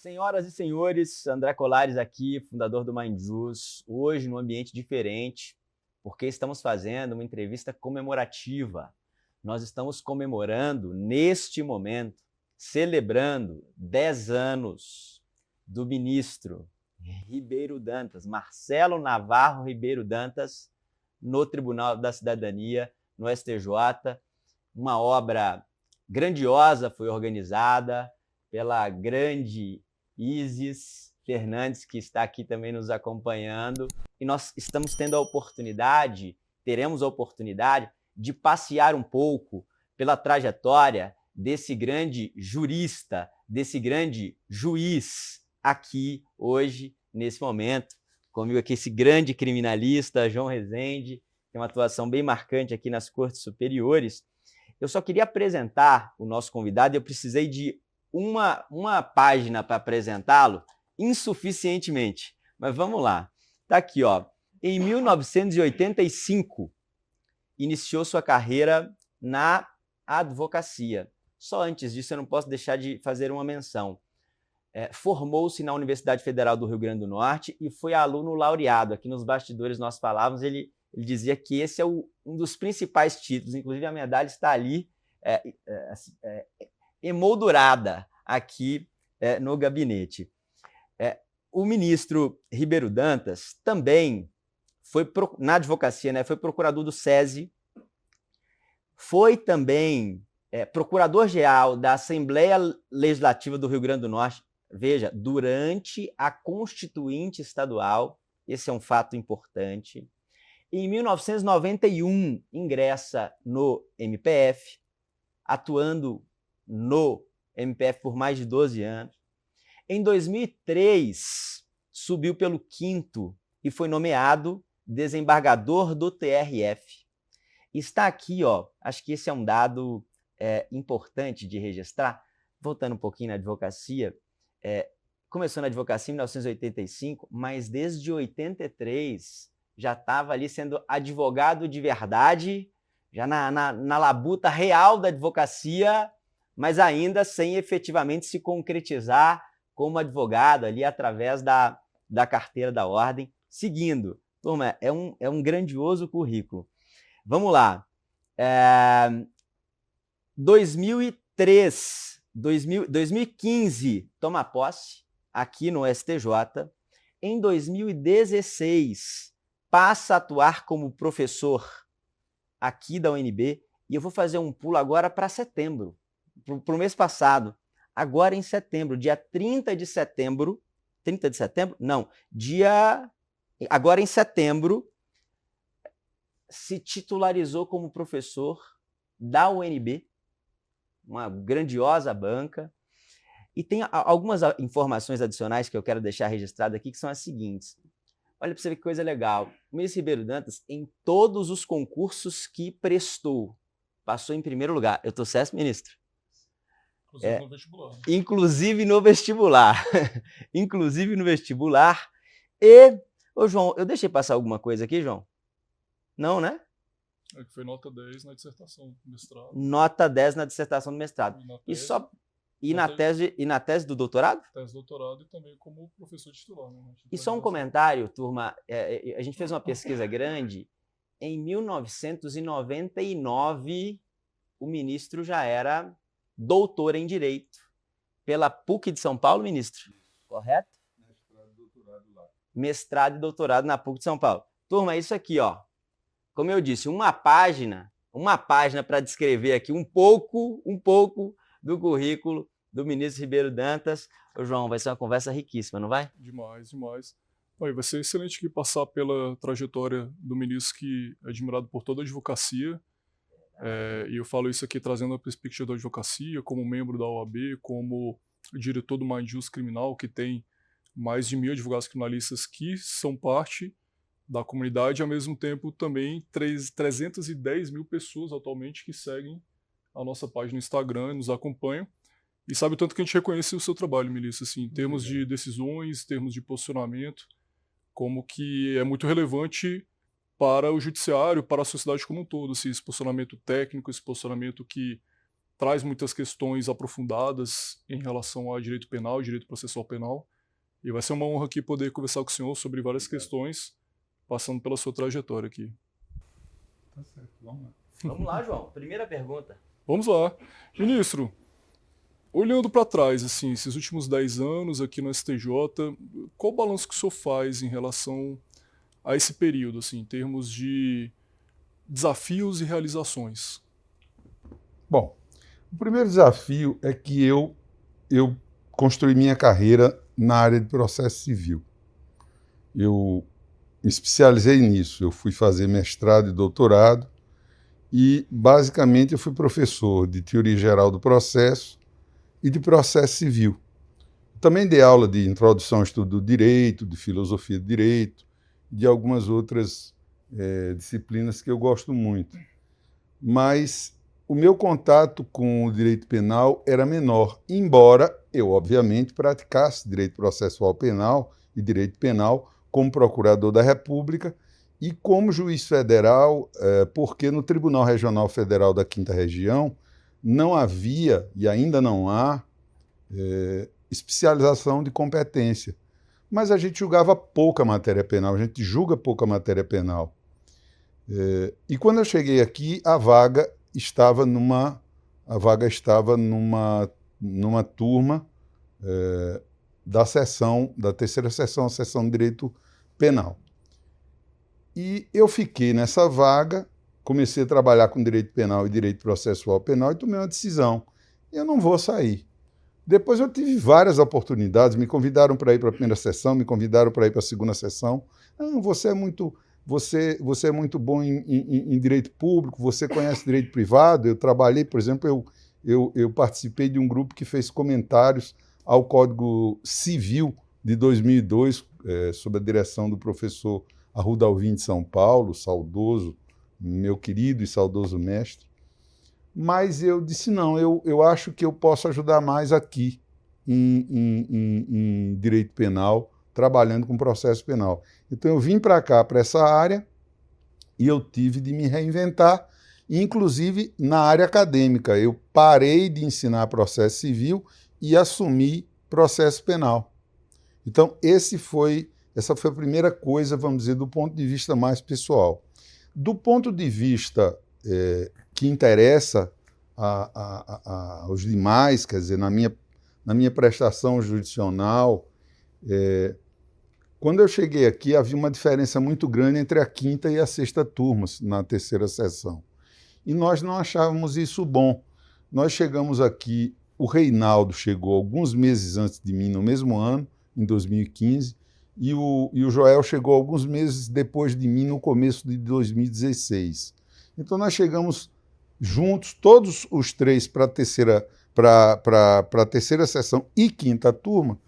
Senhoras e senhores, André Colares aqui, fundador do Mindjus, hoje num ambiente diferente, porque estamos fazendo uma entrevista comemorativa. Nós estamos comemorando, neste momento, celebrando 10 anos do ministro Ribeiro Dantas, Marcelo Navarro Ribeiro Dantas, no Tribunal da Cidadania, no STJ. Uma obra grandiosa foi organizada pela grande Isis Fernandes, que está aqui também nos acompanhando, e nós estamos tendo a oportunidade, teremos a oportunidade de passear um pouco pela trajetória desse grande jurista, desse grande juiz aqui hoje, nesse momento. Comigo aqui esse grande criminalista, João Rezende, tem uma atuação bem marcante aqui nas Cortes Superiores. Eu só queria apresentar o nosso convidado, eu precisei de uma página para apresentá-lo, insuficientemente. Mas vamos lá. Está aqui, ó. Em 1985, iniciou sua carreira na advocacia. Só antes disso, eu não posso deixar de fazer uma menção. Formou-se na Universidade Federal do Rio Grande do Norte e foi aluno laureado. Aqui nos bastidores nós falávamos, ele dizia que esse é um dos principais títulos, inclusive a medalha está ali, emoldurada aqui no gabinete. O ministro Ribeiro Dantas também foi na advocacia, né, foi procurador do SESI, foi também procurador-geral da Assembleia Legislativa do Rio Grande do Norte, veja, durante a Constituinte Estadual, esse é um fato importante. Em 1991, ingressa no MPF, atuando no MPF por mais de 12 anos. Em 2003, subiu pelo 5º e foi nomeado desembargador do TRF. Está aqui, ó, acho que esse é um dado importante de registrar. Voltando um pouquinho na advocacia, começou na advocacia em 1985, mas desde 83 já estava ali sendo advogado de verdade, já na labuta real da advocacia, mas ainda sem efetivamente se concretizar como advogado ali através da carteira da ordem. Seguindo, turma, é um grandioso currículo. Vamos lá. 2015, toma posse aqui no STJ. Em 2016, passa a atuar como professor aqui da UNB, e eu vou fazer um pulo agora para setembro, para o mês passado. Agora em setembro, dia 30 de setembro, agora em setembro, se titularizou como professor da UNB, uma grandiosa banca. E tem algumas informações adicionais que eu quero deixar registrado aqui, que são as seguintes. Olha para você ver que coisa legal. O ministro Ribeiro Dantas, em todos os concursos que prestou, passou em primeiro lugar. Eu estou certo, ministro? Inclusive no vestibular. Inclusive no vestibular. Inclusive no vestibular. E, ô João, eu deixei passar alguma coisa aqui, João? Não, né? É que foi nota 10 na dissertação do mestrado. Nota 10 na dissertação do mestrado. E na tese do doutorado? Tese de doutorado e também como professor titular. Né? E só um comentário, turma. A gente fez uma pesquisa grande. Em 1999, o ministro já era doutor em Direito pela PUC de São Paulo, ministro? Correto? Mestrado e doutorado lá. Mestrado e doutorado na PUC de São Paulo. Turma, é isso aqui, ó. Como eu disse, uma página para descrever aqui um pouco do currículo do ministro Ribeiro Dantas. Ô, João, vai ser uma conversa riquíssima, não vai? Demais, demais. Vai ser excelente aqui passar pela trajetória do ministro que é admirado por toda a advocacia. E eu falo isso aqui trazendo a perspectiva da advocacia, como membro da OAB, como diretor do Mindjus Criminal, que tem mais de 1.000 advogados criminalistas que são parte da comunidade, e ao mesmo tempo também 310 mil pessoas atualmente que seguem a nossa página no Instagram e nos acompanham. E sabe o tanto que a gente reconhece o seu trabalho, Melissa, assim, em termos de decisões, em termos de posicionamento, como que é muito relevante para o judiciário, para a sociedade como um todo, assim, esse posicionamento técnico, esse posicionamento que traz muitas questões aprofundadas em relação a direito penal, direito processual penal. E vai ser uma honra aqui poder conversar com o senhor sobre várias questões, passando pela sua trajetória aqui. Tá certo, vamos lá. Vamos lá, João. Primeira pergunta. Vamos lá. Ministro, olhando para trás, assim, esses últimos 10 anos aqui no STJ, qual o balanço que o senhor faz em relação a esse período, assim, em termos de desafios e realizações? Bom, o primeiro desafio é que eu construí minha carreira na área de processo civil. Eu me especializei nisso. Eu fui fazer mestrado e doutorado e, basicamente, eu fui professor de teoria geral do processo e de processo civil. Também dei aula de introdução ao estudo do direito, de filosofia do direito, de algumas outras disciplinas que eu gosto muito. Mas o meu contato com o direito penal era menor, embora eu, obviamente, praticasse direito processual penal e direito penal como procurador da República e como juiz federal, porque no Tribunal Regional Federal da 5ª Região não havia, e ainda não há, especialização de competência. Mas a gente julgava pouca matéria penal, a gente julga pouca matéria penal. E quando eu cheguei aqui, a vaga estava numa turma da terceira sessão, a sessão de direito penal. E eu fiquei nessa vaga, comecei a trabalhar com direito penal e direito processual penal e tomei uma decisão. Eu não vou sair. Depois eu tive várias oportunidades, me convidaram para ir para a primeira sessão, me convidaram para ir para a segunda sessão. Você é muito bom em direito público, você conhece direito privado. Eu trabalhei, por exemplo, eu participei de um grupo que fez comentários ao Código Civil de 2002, sob a direção do professor Arruda Alvim de São Paulo, saudoso, meu querido e saudoso mestre. Mas eu disse, não, eu acho que eu posso ajudar mais aqui em direito penal, trabalhando com processo penal. Então eu vim para cá, para essa área, e eu tive de me reinventar, inclusive na área acadêmica. Eu parei de ensinar processo civil e assumi processo penal. Então essa foi a primeira coisa, vamos dizer, do ponto de vista mais pessoal. Do ponto de vista que interessa aos demais, quer dizer, na minha prestação jurisdicional, quando eu cheguei aqui, havia uma diferença muito grande entre a 5ª e a 6ª turmas na terceira sessão. E nós não achávamos isso bom. Nós chegamos aqui, o Reinaldo chegou alguns meses antes de mim, no mesmo ano, em 2015, e o Joel chegou alguns meses depois de mim, no começo de 2016. Então nós chegamos juntos, todos os três, para a terceira sessão e 5ª turma,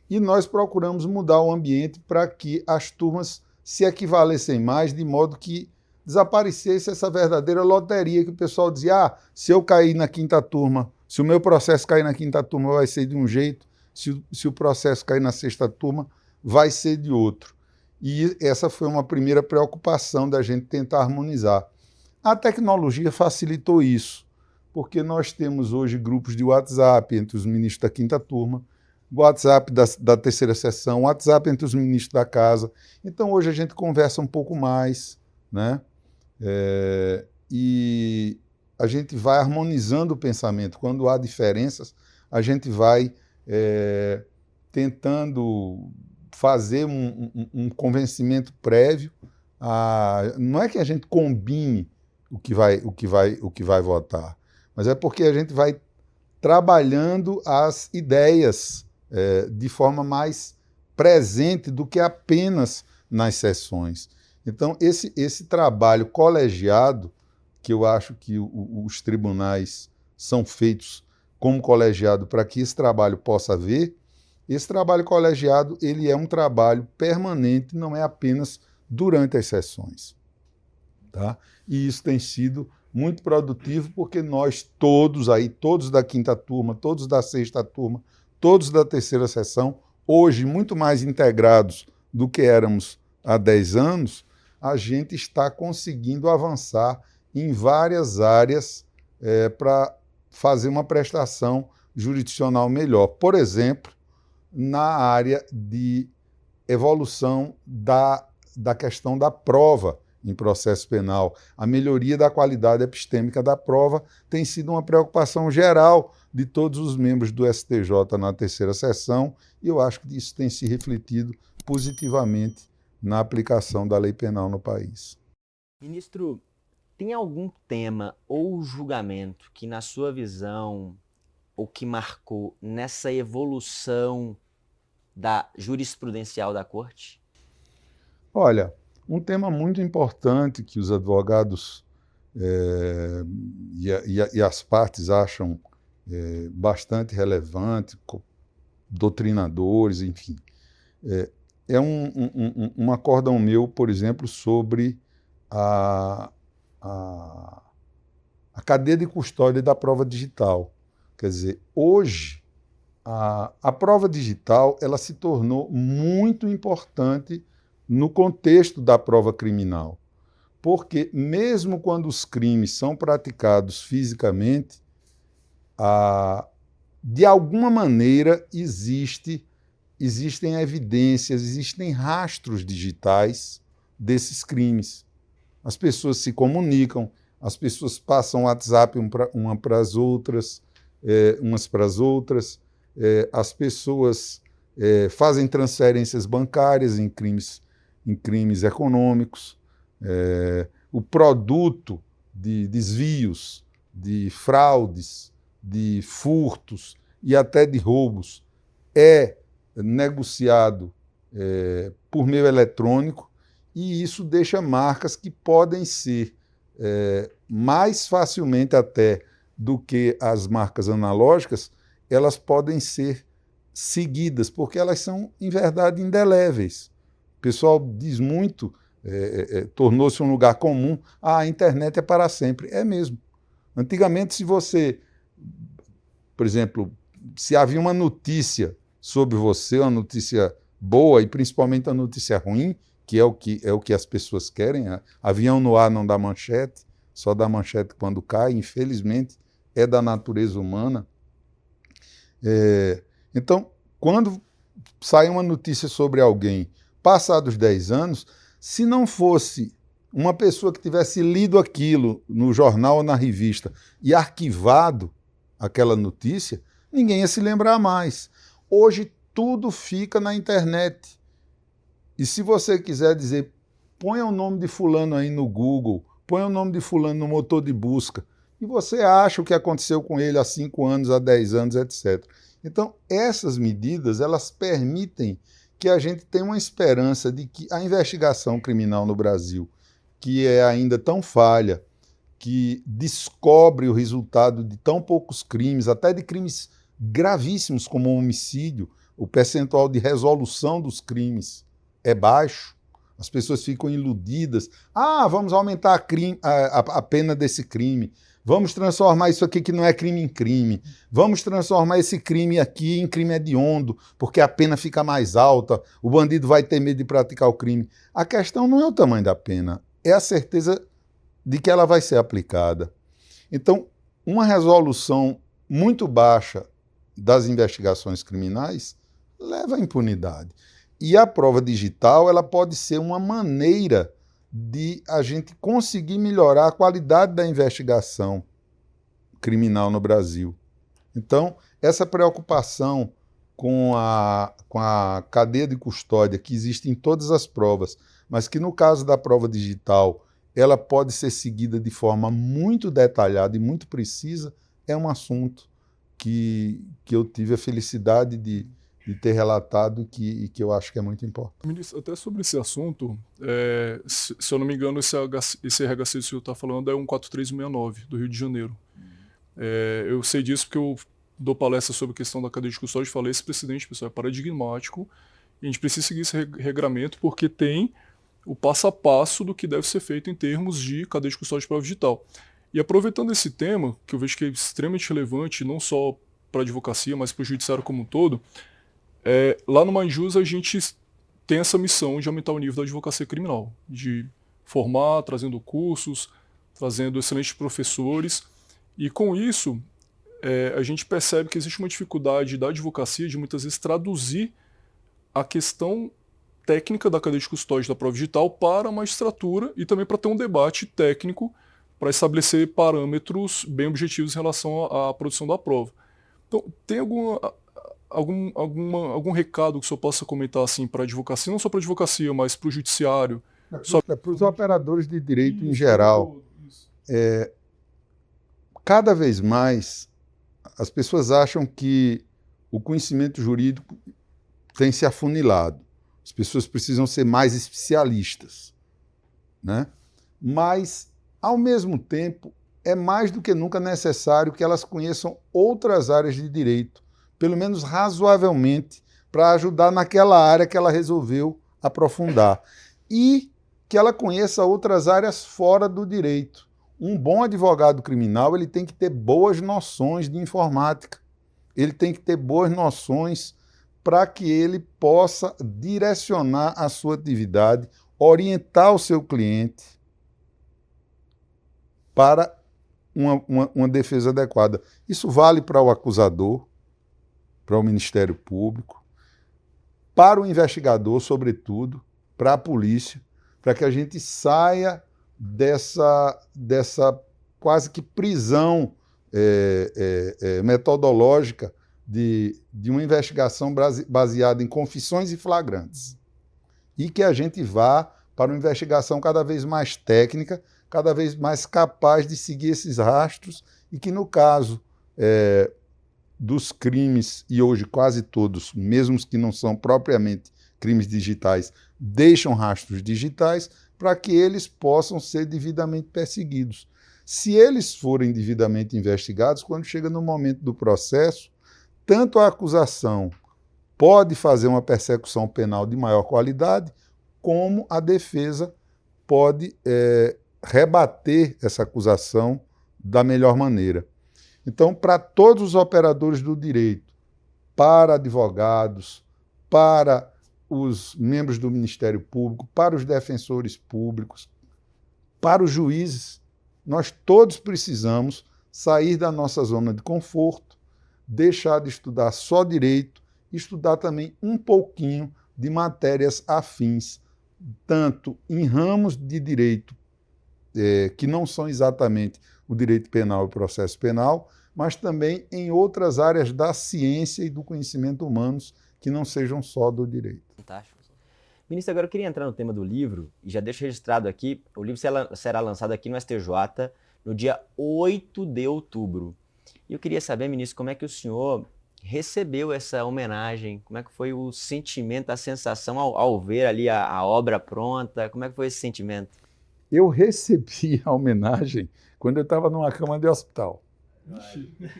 e nós procuramos mudar o ambiente para que as turmas se equivalessem mais, de modo que desaparecesse essa verdadeira loteria que o pessoal dizia, se eu cair na 5ª turma, se o meu processo cair na 5ª turma vai ser de um jeito, se o processo cair na 6ª turma vai ser de outro. E essa foi uma primeira preocupação da gente tentar harmonizar. A tecnologia facilitou isso, porque nós temos hoje grupos de WhatsApp entre os ministros da 5ª turma, WhatsApp da terceira sessão, WhatsApp entre os ministros da casa. Então hoje a gente conversa um pouco mais, né? E a gente vai harmonizando o pensamento. Quando há diferenças, a gente vai tentando fazer um convencimento prévio. Não é que a gente combine o que vai votar, mas é porque a gente vai trabalhando as ideias de forma mais presente do que apenas nas sessões. Então, esse trabalho colegiado, que eu acho que os tribunais são feitos como colegiado para que esse trabalho possa haver, esse trabalho colegiado ele é um trabalho permanente, não é apenas durante as sessões. Tá? E isso tem sido muito produtivo, porque nós todos da 5ª turma, todos da 6ª turma, todos da terceira sessão, hoje muito mais integrados do que éramos há 10 anos, a gente está conseguindo avançar em várias áreas para fazer uma prestação jurisdicional melhor. Por exemplo, na área de evolução da questão da prova em processo penal. A melhoria da qualidade epistêmica da prova tem sido uma preocupação geral de todos os membros do STJ na terceira sessão, e eu acho que isso tem se refletido positivamente na aplicação da lei penal no país. Ministro, tem algum tema ou julgamento que, na sua visão, ou que marcou nessa evolução da jurisprudencial da Corte? Olha, um tema muito importante que os advogados e as partes acham bastante relevante, doutrinadores, enfim, é um acórdão meu, por exemplo, sobre a cadeia de custódia da prova digital. Quer dizer, hoje, a prova digital ela se tornou muito importante no contexto da prova criminal, porque mesmo quando os crimes são praticados fisicamente, de alguma maneira existem evidências, existem rastros digitais desses crimes. As pessoas se comunicam, as pessoas passam WhatsApp umas para as outras, as pessoas fazem transferências bancárias em crimes econômicos, o produto de desvios, de fraudes, de furtos e até de roubos é negociado por meio eletrônico, e isso deixa marcas que podem ser mais facilmente até do que as marcas analógicas, elas podem ser seguidas, porque elas são, em verdade, indeléveis. O pessoal diz muito, tornou-se um lugar comum, a internet é para sempre. É mesmo. Antigamente, se você, por exemplo, se havia uma notícia sobre você, uma notícia boa e principalmente uma notícia ruim, que é o que as pessoas querem, avião no ar não dá manchete, só dá manchete quando cai, infelizmente, é da natureza humana. Então, quando sai uma notícia sobre alguém, passados 10 anos, se não fosse uma pessoa que tivesse lido aquilo no jornal ou na revista e arquivado aquela notícia, ninguém ia se lembrar mais. Hoje tudo fica na internet. E se você quiser dizer, ponha o nome de fulano aí no Google, ponha o nome de fulano no motor de busca, e você acha o que aconteceu com ele há 5 anos, há 10 anos, etc. Então, essas medidas, elas permitem que a gente tenha uma esperança de que a investigação criminal no Brasil, que é ainda tão falha, que descobre o resultado de tão poucos crimes, até de crimes gravíssimos como o homicídio, o percentual de resolução dos crimes é baixo, as pessoas ficam iludidas. Vamos aumentar a pena desse crime, vamos transformar isso aqui que não é crime em crime, vamos transformar esse crime aqui em crime hediondo, porque a pena fica mais alta, o bandido vai ter medo de praticar o crime. A questão não é o tamanho da pena, é a certeza de que ela vai ser aplicada. Então, uma resolução muito baixa das investigações criminais leva à impunidade. E a prova digital ela pode ser uma maneira de a gente conseguir melhorar a qualidade da investigação criminal no Brasil. Então, essa preocupação com a cadeia de custódia que existe em todas as provas, mas que no caso da prova digital ela pode ser seguida de forma muito detalhada e muito precisa, é um assunto que eu tive a felicidade de ter relatado e que eu acho que é muito importante. Ministro, até sobre esse assunto, se eu não me engano, esse RHC que o senhor está falando é 14369, do Rio de Janeiro. Eu sei disso porque eu dou palestra sobre a questão da cadeia de custódia e falei, esse precedente, pessoal, é paradigmático, e a gente precisa seguir esse regramento porque tem o passo a passo do que deve ser feito em termos de cadeia de custódia de prova digital. E aproveitando esse tema, que eu vejo que é extremamente relevante, não só para a advocacia, mas para o judiciário como um todo, lá no Mindjus a gente tem essa missão de aumentar o nível da advocacia criminal, de formar, trazendo cursos, trazendo excelentes professores, e com isso a gente percebe que existe uma dificuldade da advocacia de muitas vezes traduzir a questão técnica da cadeia de custódia da prova digital para a magistratura e também para ter um debate técnico para estabelecer parâmetros bem objetivos em relação à produção da prova. Então, tem algum recado que o senhor possa comentar assim, para a advocacia, não só para a advocacia, mas para o judiciário? Para os operadores de direito em geral. Cada vez mais as pessoas acham que o conhecimento jurídico tem se afunilado. As pessoas precisam ser mais especialistas, né? Mas, ao mesmo tempo, é mais do que nunca necessário que elas conheçam outras áreas de direito, pelo menos razoavelmente, para ajudar naquela área que ela resolveu aprofundar. E que ela conheça outras áreas fora do direito. Um bom advogado criminal ele tem que ter boas noções de informática, ele tem que ter boas noções para que ele possa direcionar a sua atividade, orientar o seu cliente para uma defesa adequada. Isso vale para o acusador, para o Ministério Público, para o investigador, sobretudo, para a polícia, para que a gente saia dessa quase que prisão metodológica de uma investigação baseada em confissões e flagrantes. E que a gente vá para uma investigação cada vez mais técnica, cada vez mais capaz de seguir esses rastros e que, no caso dos crimes, e hoje quase todos, mesmo os que não são propriamente crimes digitais, deixam rastros digitais para que eles possam ser devidamente perseguidos. Se eles forem devidamente investigados, quando chega no momento do processo, tanto a acusação pode fazer uma persecução penal de maior qualidade, como a defesa pode rebater essa acusação da melhor maneira. Então, para todos os operadores do direito, para advogados, para os membros do Ministério Público, para os defensores públicos, para os juízes, nós todos precisamos sair da nossa zona de conforto, deixar de estudar só direito, estudar também um pouquinho de matérias afins, tanto em ramos de direito que não são exatamente o direito penal e o processo penal, mas também em outras áreas da ciência e do conhecimento humanos que não sejam só do direito. Fantástico. Ministro, agora eu queria entrar no tema do livro, e já deixo registrado aqui, o livro será lançado aqui no STJ no dia 8 de outubro. E eu queria saber, ministro, como é que o senhor recebeu essa homenagem, como é que foi o sentimento, a sensação ao ver ali a obra pronta, como é que foi esse sentimento? Eu recebi a homenagem quando eu estava numa cama de hospital.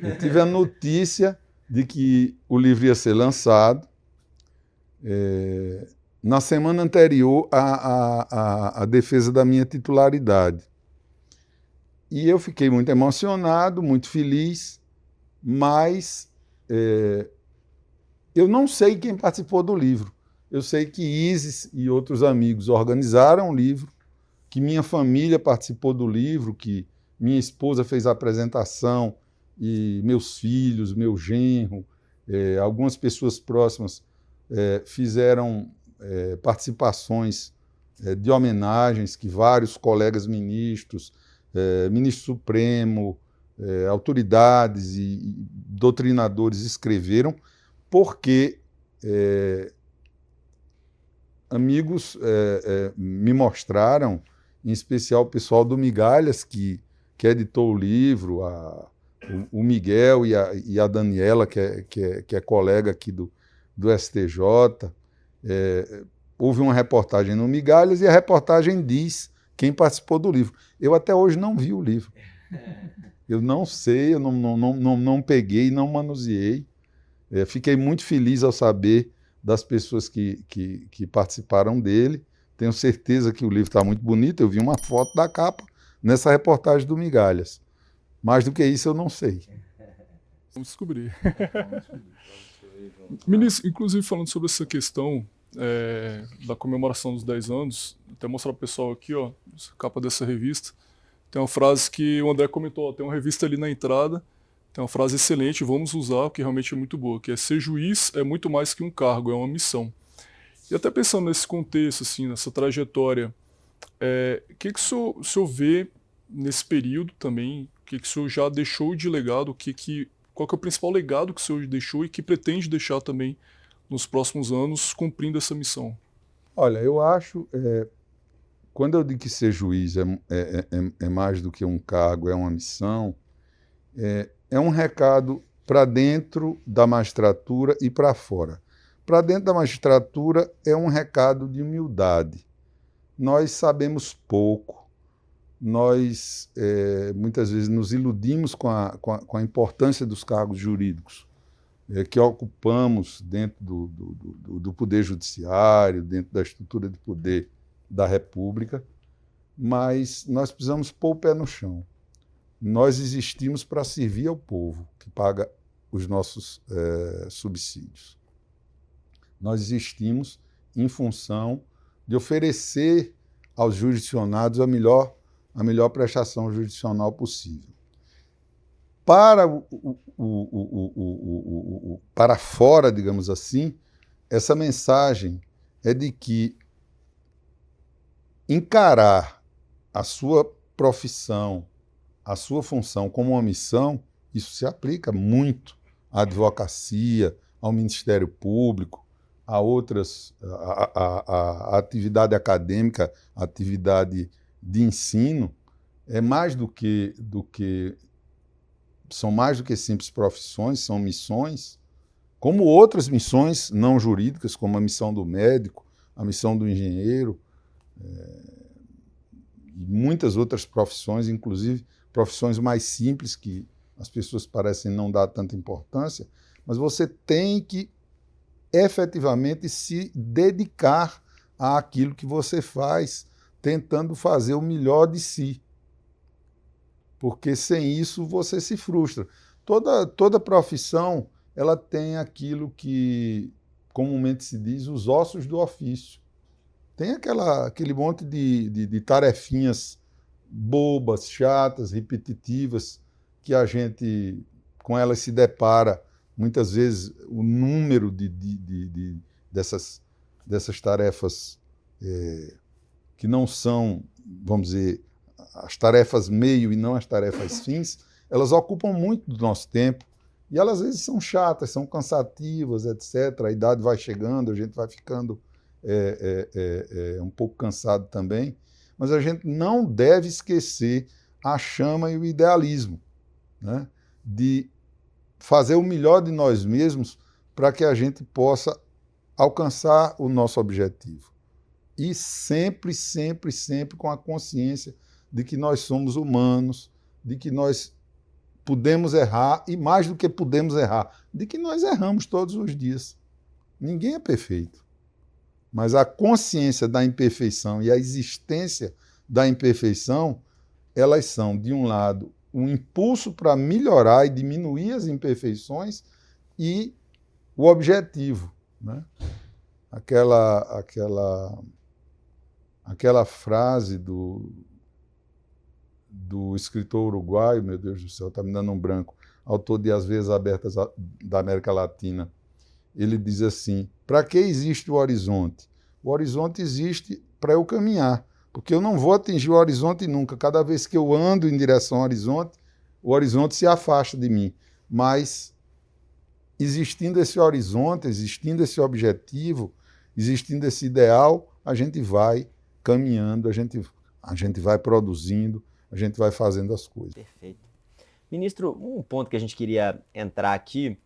Eu tive a notícia de que o livro ia ser lançado na semana anterior à defesa da minha titularidade. E eu fiquei muito emocionado, muito feliz, mas eu não sei quem participou do livro. Eu sei que Isis e outros amigos organizaram o livro, que minha família participou do livro, que minha esposa fez a apresentação, e meus filhos, meu genro, algumas pessoas próximas fizeram participações de homenagens que vários colegas ministros, ministro Supremo, autoridades e doutrinadores escreveram, porque amigos me mostraram, em especial o pessoal do Migalhas, que editou o livro, o Miguel e a Daniela, que é colega aqui do STJ. Houve uma reportagem no Migalhas e a reportagem diz quem participou do livro. Eu até hoje não vi o livro. Eu não sei, eu não peguei, não manuseei. Fiquei muito feliz ao saber das pessoas que participaram dele. Tenho certeza que o livro está muito bonito. Eu vi uma foto da capa nessa reportagem do Migalhas. Mais do que isso, eu não sei. Vamos descobrir. Ministro, inclusive falando sobre essa questão da comemoração dos 10 anos, até mostrar para o pessoal aqui, ó, a capa dessa revista, tem uma frase que o André comentou, ó, tem uma revista ali na entrada, Tem uma frase excelente, vamos usar, que realmente é muito boa, que é: ser juiz é muito mais que um cargo, é uma missão. E até pensando nesse contexto, assim, nessa trajetória, o que o senhor vê nesse período também? O que o senhor já deixou de legado? Qual que é o principal legado que o senhor deixou e que pretende deixar também nos próximos anos cumprindo essa missão? Olha, eu acho, quando eu digo que ser juiz é mais do que um cargo, é uma missão, é um recado para dentro da magistratura e para fora. Para dentro da magistratura é um recado de humildade. Nós sabemos pouco, nós muitas vezes nos iludimos com a importância dos cargos jurídicos que ocupamos dentro do Poder Judiciário, dentro da estrutura de poder da República, mas nós precisamos pôr o pé no chão. Nós existimos para servir ao povo que paga os nossos subsídios. Nós existimos em função de oferecer aos jurisdicionados a melhor prestação jurisdicional possível. Para fora, digamos assim, essa mensagem é de que encarar a sua profissão, a sua função como uma missão, isso se aplica muito à advocacia, ao Ministério Público, a outras, a atividade acadêmica, a atividade de ensino, são mais do que simples profissões, são missões, como outras missões não jurídicas, como a missão do médico, a missão do engenheiro, e muitas outras profissões, inclusive profissões mais simples, que as pessoas parecem não dar tanta importância, mas você tem que efetivamente se dedicar àquilo que você faz, tentando fazer o melhor de si. Porque sem isso você se frustra. Toda profissão ela tem aquilo que comumente se diz os ossos do ofício. Tem aquele monte de tarefinhas bobas, chatas, repetitivas, que a gente, com elas, se depara. Muitas vezes, o número dessas tarefas que não são, vamos dizer, as tarefas meio e não as tarefas fins, elas ocupam muito do nosso tempo e elas, às vezes, são chatas, são cansativas, etc. A idade vai chegando, a gente vai ficando um pouco cansado também, mas a gente não deve esquecer a chama e o idealismo, né? De fazer o melhor de nós mesmos para que a gente possa alcançar o nosso objetivo. E sempre, sempre, sempre com a consciência de que nós somos humanos, de que nós podemos errar, e mais do que podemos errar, de que nós erramos todos os dias. Ninguém é perfeito. Mas a consciência da imperfeição e a existência da imperfeição, elas são, de um lado, um impulso para melhorar e diminuir as imperfeições e o objetivo, né? Aquela frase do escritor uruguaio, meu Deus do céu, está me dando um branco, autor de As Veias Abertas da América Latina. Ele diz assim: para que existe o horizonte? O horizonte existe para eu caminhar, porque eu não vou atingir o horizonte nunca. Cada vez que eu ando em direção ao o horizonte se afasta de mim. Mas, existindo esse horizonte, existindo esse objetivo, existindo esse ideal, a gente vai caminhando, a gente vai produzindo, a gente vai fazendo as coisas. Perfeito. Ministro, um ponto que a gente queria entrar aqui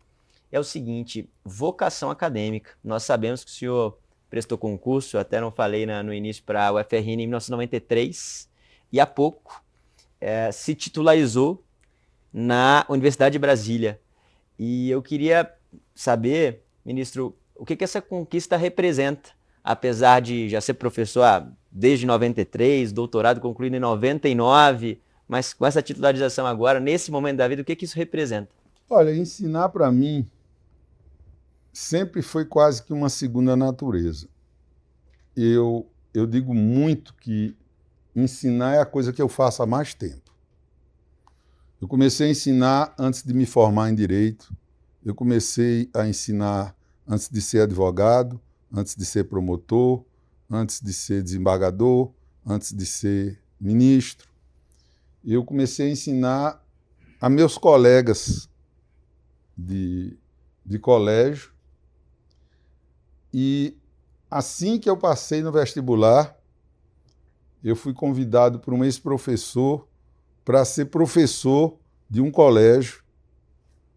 é o seguinte: vocação acadêmica. Nós sabemos que o senhor prestou concurso, eu até não falei no início, para a UFRN em 1993, e há pouco se titularizou na Universidade de Brasília. E eu queria saber, ministro, o que essa conquista representa, apesar de já ser professor desde 93, doutorado concluído em 99, mas com essa titularização agora, nesse momento da vida, o que isso representa? Olha, ensinar para mim sempre foi quase que uma segunda natureza. Eu digo muito que ensinar é a coisa que eu faço há mais tempo. Eu comecei a ensinar antes de me formar em Direito, eu comecei a ensinar antes de ser advogado, antes de ser promotor, antes de ser desembargador, antes de ser ministro. Eu comecei a ensinar a meus colegas de colégio e assim que eu passei no vestibular, eu fui convidado por um ex-professor para ser professor de um colégio.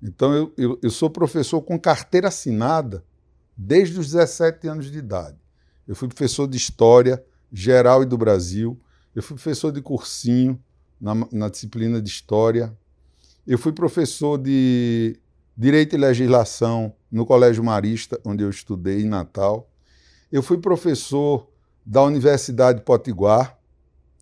Então, eu sou professor com carteira assinada desde os 17 anos de idade. Eu fui professor de História Geral e do Brasil, eu fui professor de cursinho na disciplina de História, eu fui professor de Direito e Legislação no Colégio Marista, onde eu estudei em Natal. Eu fui professor da Universidade Potiguar,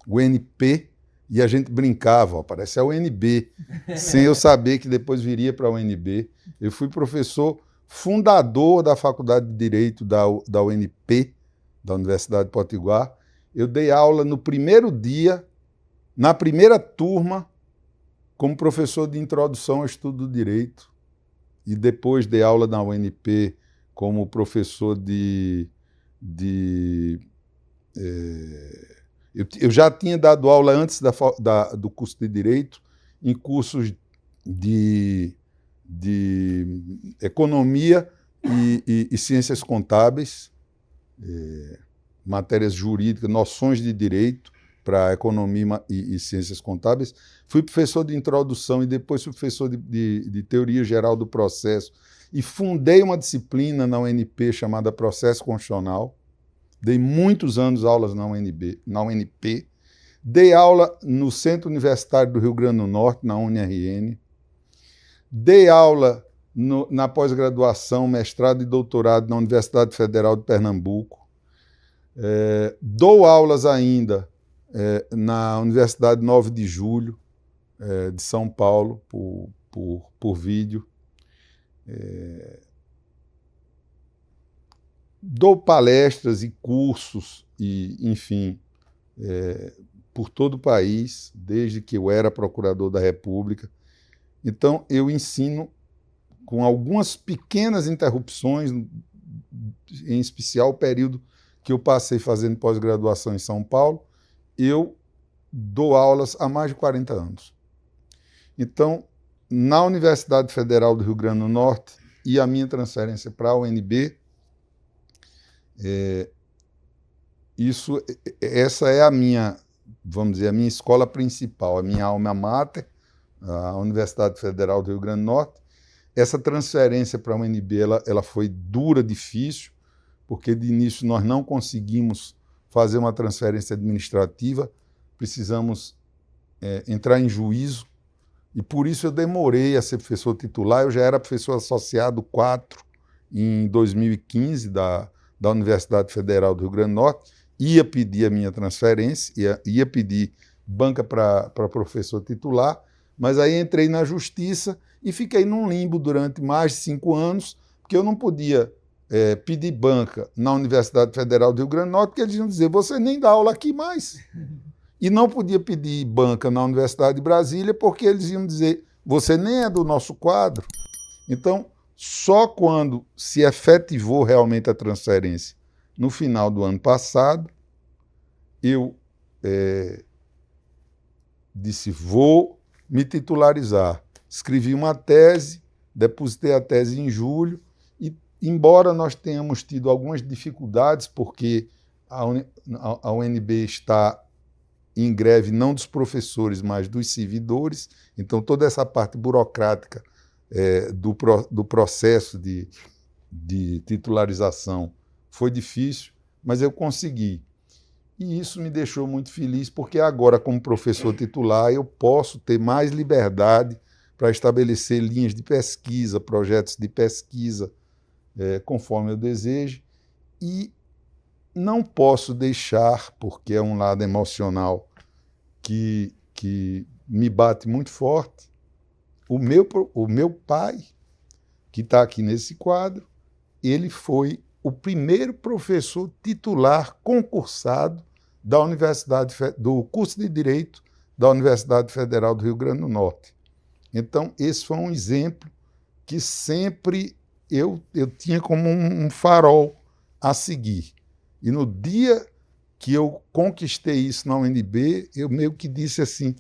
UNP, e a gente brincava, ó, parece a UNB, sem eu saber que depois viria para a UNB. Eu fui professor fundador da Faculdade de Direito da UNP, da Universidade Potiguar. Eu dei aula no primeiro dia, na primeira turma, como professor de introdução ao estudo do direito. E depois dei aula na UNP como professor eu já tinha dado aula antes do curso de Direito, em cursos de Economia e Ciências Contábeis, matérias jurídicas, noções de Direito para Economia e Ciências Contábeis. Fui professor de Introdução e depois fui professor de Teoria Geral do Processo e fundei uma disciplina na UNP chamada Processo Constitucional. Dei muitos anos aulas na UNP, dei aula no Centro Universitário do Rio Grande do Norte, na UniRN, dei aula na pós-graduação, mestrado e doutorado na Universidade Federal de Pernambuco, dou aulas ainda na Universidade 9 de Julho de São Paulo, por vídeo. Dou palestras e cursos, enfim, por todo o país, desde que eu era procurador da República. Então, eu ensino com algumas pequenas interrupções, em especial o período que eu passei fazendo pós-graduação em São Paulo, eu dou aulas há mais de 40 anos. Então, na Universidade Federal do Rio Grande do Norte e a minha transferência para a UNB, essa é a minha, vamos dizer, a minha escola principal, a minha alma mater, a Universidade Federal do Rio Grande do Norte. Essa transferência para a UNB ela foi dura, difícil, porque de início nós não conseguimos fazer uma transferência administrativa, precisamos entrar em juízo, e por isso eu demorei a ser professor titular. Eu já era professor associado 4 em 2015 da Universidade Federal do Rio Grande do Norte, ia pedir a minha transferência, ia pedir banca para professor titular, mas aí entrei na justiça e fiquei num limbo durante mais de 5 anos, porque eu não podia pedir banca na Universidade Federal do Rio Grande do Norte, porque eles iam dizer, você nem dá aula aqui mais. E não podia pedir banca na Universidade de Brasília, porque eles iam dizer, você nem é do nosso quadro. Então, só quando se efetivou realmente a transferência, no final do ano passado, eu disse, vou me titularizar. Escrevi uma tese, depositei a tese em julho, e embora nós tenhamos tido algumas dificuldades, porque a UNB está em greve não dos professores, mas dos servidores, então toda essa parte burocrática do processo de titularização foi difícil, mas eu consegui. E isso me deixou muito feliz, porque agora, como professor titular, eu posso ter mais liberdade para estabelecer linhas de pesquisa, projetos de pesquisa, conforme eu desejo, e não posso deixar, porque é um lado emocional que me bate muito forte, o meu pai, que está aqui nesse quadro, ele foi o primeiro professor titular concursado do curso de Direito da Universidade Federal do Rio Grande do Norte. Então, esse foi um exemplo que sempre eu tinha como um farol a seguir. E no dia que eu conquistei isso na UNB, eu meio que disse assim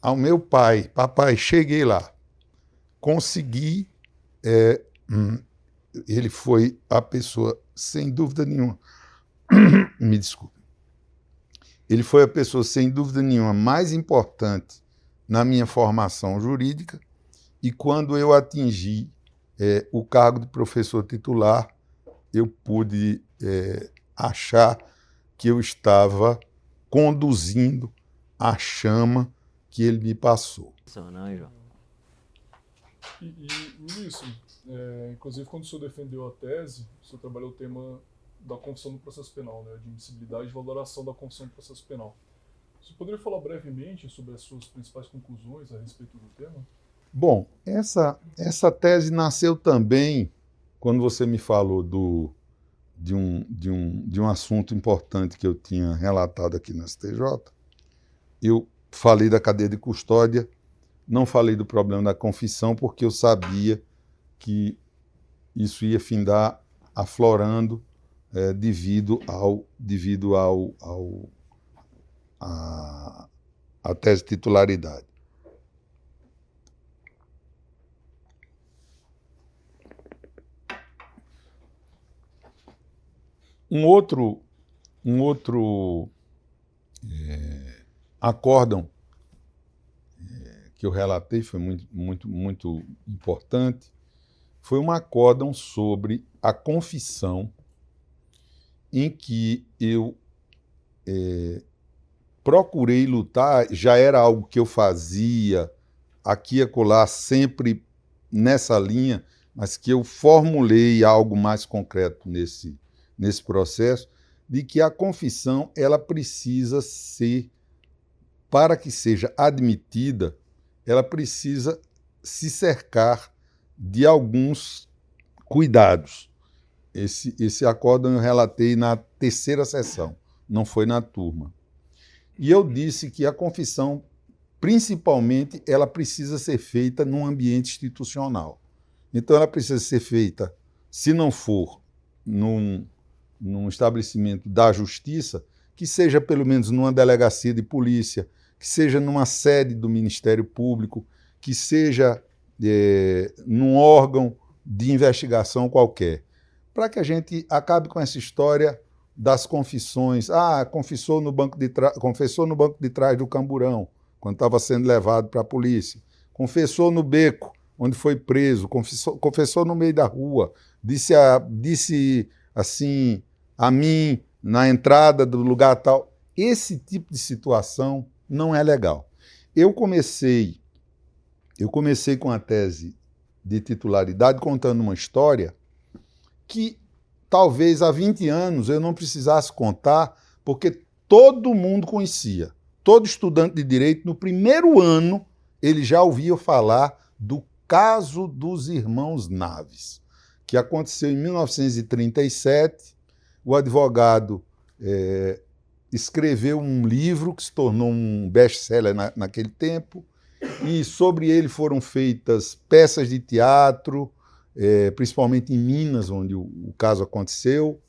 ao meu pai: papai, cheguei lá, consegui. Ele foi a pessoa, sem dúvida nenhuma, me desculpe, ele foi a pessoa, sem dúvida nenhuma, mais importante na minha formação jurídica, e quando eu atingi o cargo de professor titular, eu pude achar que eu estava conduzindo a chama que ele me passou. Não, João? Ministro, inclusive quando o senhor defendeu a tese, o senhor trabalhou o tema da confissão no processo penal, né, admissibilidade e valoração da confissão no processo penal. Você poderia falar brevemente sobre as suas principais conclusões a respeito do tema? Bom, essa tese nasceu também quando você me falou de um assunto importante que eu tinha relatado aqui no STJ. Eu falei da cadeia de custódia, não falei do problema da confissão, porque eu sabia que isso ia findar aflorando devido à tese de titularidade. Um outro acórdão que eu relatei, foi muito importante, foi um acórdão sobre a confissão, em que eu procurei lutar, já era algo que eu fazia aqui e acolá, sempre nessa linha, mas que eu formulei algo mais concreto nesse processo, de que a confissão ela precisa ser, para que seja admitida, ela precisa se cercar de alguns cuidados. Esse acórdão eu relatei na terceira sessão, não foi na turma. E eu disse que a confissão, principalmente, ela precisa ser feita num ambiente institucional. Então, ela precisa ser feita, se não for num estabelecimento da justiça, que seja pelo menos numa delegacia de polícia, que seja numa sede do Ministério Público, que seja num órgão de investigação qualquer, para que a gente acabe com essa história das confissões. Confessou no banco de trás do Camburão, quando estava sendo levado para a polícia. Confessou no beco, onde foi preso. Confessou no meio da rua. Disse assim a mim na entrada do lugar tal. Esse tipo de situação não é legal. Eu comecei com a tese de titularidade contando uma história que talvez há 20 anos eu não precisasse contar, porque todo mundo conhecia. Todo estudante de direito, no primeiro ano, ele já ouvia falar do caso dos irmãos Naves, que aconteceu em 1937. O advogado escreveu um livro que se tornou um best-seller naquele tempo, e sobre ele foram feitas peças de teatro, principalmente em Minas, onde o caso aconteceu.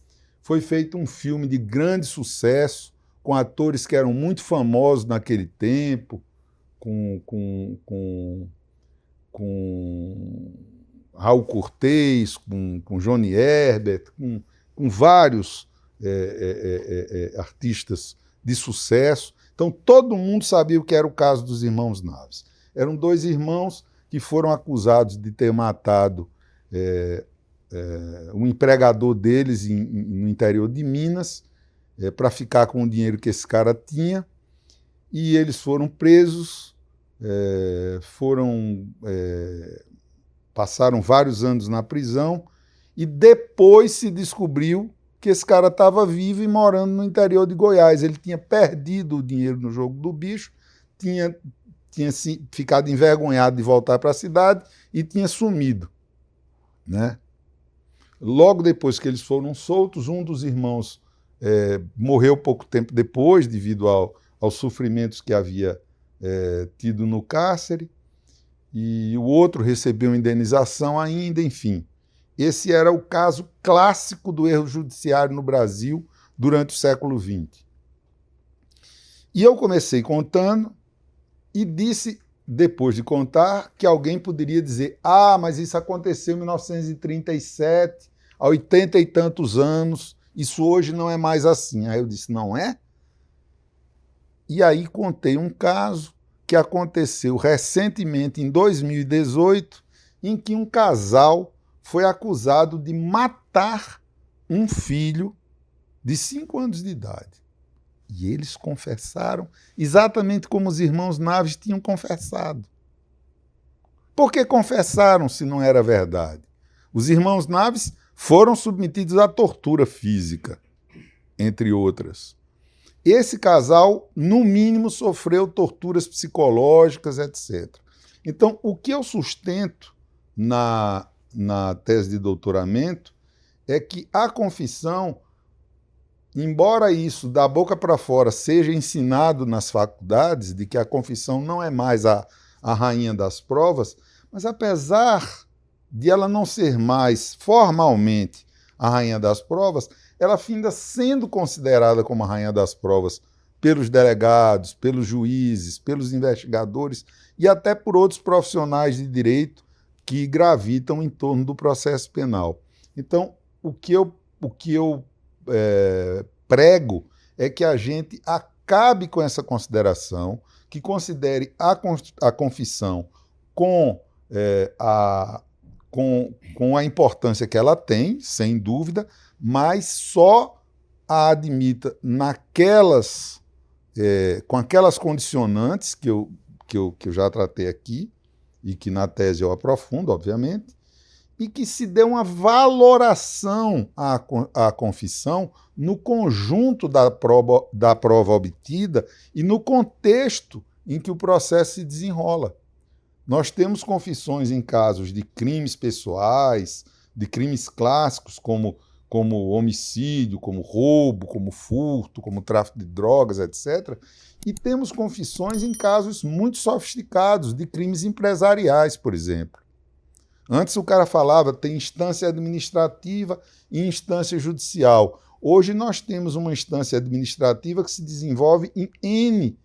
Foi feito um filme de grande sucesso, com atores que eram muito famosos naquele tempo, com Raul Cortez, com Johnny Herbert, com vários artistas de sucesso. Então, todo mundo sabia o que era o caso dos irmãos Naves. Eram dois irmãos que foram acusados de ter matado um empregador deles no interior de Minas, para ficar com o dinheiro que esse cara tinha, e eles foram presos, passaram vários anos na prisão, e depois se descobriu que esse cara estava vivo e morando no interior de Goiás. Ele tinha perdido o dinheiro no jogo do bicho, tinha ficado envergonhado de voltar para a cidade e tinha sumido, né? Logo depois que eles foram soltos, um dos irmãos morreu pouco tempo depois, devido aos sofrimentos que havia tido no cárcere, e o outro recebeu indenização ainda, enfim. Esse era o caso clássico do erro judiciário no Brasil durante o século XX. E eu comecei contando e disse, depois de contar, que alguém poderia dizer: ah, mas isso aconteceu em 1937, há 80 e tantos anos, isso hoje não é mais assim. Aí eu disse: não é? E aí contei um caso que aconteceu recentemente, em 2018, em que um casal foi acusado de matar um filho de 5 anos de idade. E eles confessaram exatamente como os irmãos Naves tinham confessado. Por que confessaram se não era verdade? Os irmãos Naves foram submetidos à tortura física, entre outras. Esse casal, no mínimo, sofreu torturas psicológicas, etc. Então, o que eu sustento na tese de doutoramento é que a confissão, embora isso da boca para fora seja ensinado nas faculdades, de que a confissão não é mais a rainha das provas, mas apesar de ela não ser mais formalmente a rainha das provas, ela finda sendo considerada como a rainha das provas pelos delegados, pelos juízes, pelos investigadores e até por outros profissionais de direito que gravitam em torno do processo penal. Então, o que eu prego é que a gente acabe com essa consideração, que considere a confissão com a importância que ela tem, sem dúvida, mas só a admita com aquelas condicionantes que eu já tratei aqui, e que na tese eu aprofundo, obviamente, e que se dê uma valoração à confissão no conjunto da prova obtida e no contexto em que o processo se desenrola. Nós temos confissões em casos de crimes pessoais, de crimes clássicos como homicídio, como roubo, como furto, como tráfico de drogas, etc. E temos confissões em casos muito sofisticados de crimes empresariais, por exemplo. Antes o cara falava tem instância administrativa e instância judicial. Hoje nós temos uma instância administrativa que se desenvolve em N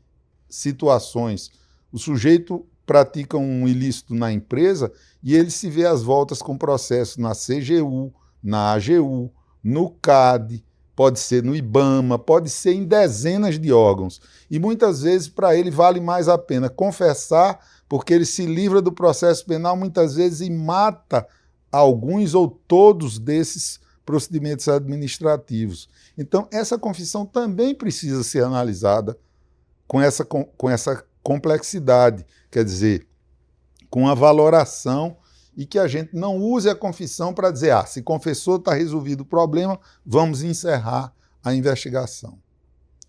situações. O sujeito pratica um ilícito na empresa e ele se vê às voltas com processo na CGU, na AGU, no CAD, pode ser no IBAMA, pode ser em dezenas de órgãos. E muitas vezes para ele vale mais a pena confessar, porque ele se livra do processo penal muitas vezes e mata alguns ou todos desses procedimentos administrativos. Então, essa confissão também precisa ser analisada com essa complexidade, quer dizer, com a valoração, e que a gente não use a confissão para dizer, se confessou, está resolvido o problema, vamos encerrar a investigação.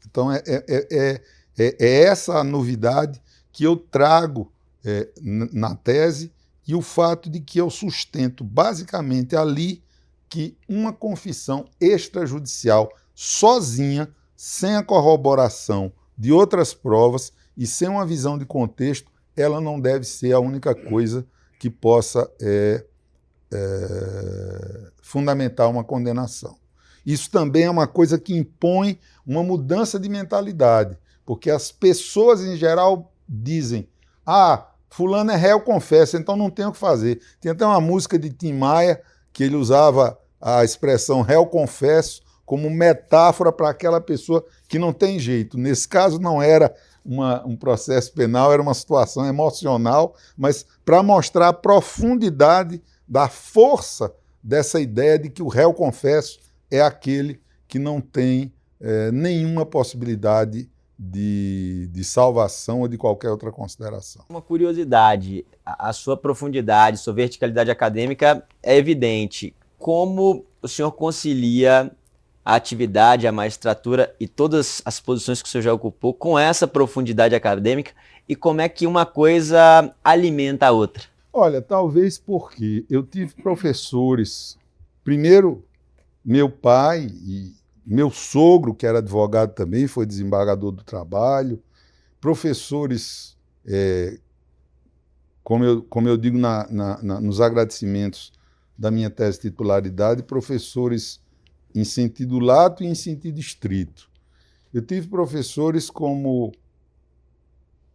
Então, é essa a novidade que eu trago na tese, e o fato de que eu sustento basicamente ali que uma confissão extrajudicial sozinha, sem a corroboração de outras provas e sem uma visão de contexto, ela não deve ser a única coisa que possa fundamentar uma condenação. Isso também é uma coisa que impõe uma mudança de mentalidade, porque as pessoas em geral dizem: fulano é réu, confessa, então não tem o que fazer. Tem até uma música de Tim Maia que ele usava a expressão réu confesso como metáfora para aquela pessoa que não tem jeito. Nesse caso não era um processo penal, era uma situação emocional, mas para mostrar a profundidade da força dessa ideia de que o réu confesso é aquele que não tem nenhuma possibilidade de salvação ou de qualquer outra consideração. Uma curiosidade, a sua profundidade, sua verticalidade acadêmica é evidente. Como o senhor concilia a atividade, a magistratura e todas as posições que o senhor já ocupou com essa profundidade acadêmica, e como é que uma coisa alimenta a outra? Olha, talvez porque eu tive professores, primeiro meu pai e meu sogro, que era advogado também, foi desembargador do trabalho, professores como eu digo nos agradecimentos da minha tese de titularidade, professores em sentido lato e em sentido estrito. Eu tive professores como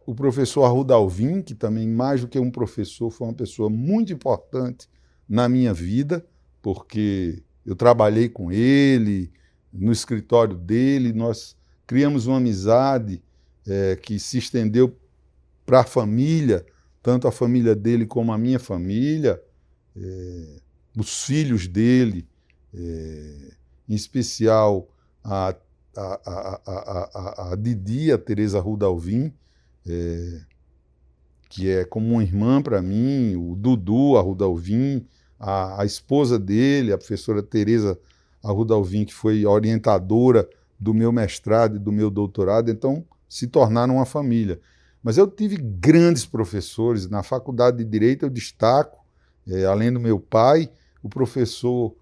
o professor Arruda Alvim, que também, mais do que um professor, foi uma pessoa muito importante na minha vida, porque eu trabalhei com ele, no escritório dele, nós criamos uma amizade que se estendeu para a família, tanto a família dele como a minha família, os filhos dele, em especial a Didi, a Tereza Arruda Alvim, que é como uma irmã para mim, o Dudu Arruda Alvim, a esposa dele, a professora Tereza Arruda Alvim, que foi orientadora do meu mestrado e do meu doutorado, então se tornaram uma família. Mas eu tive grandes professores. Na Faculdade de Direito eu destaco, além do meu pai, o professor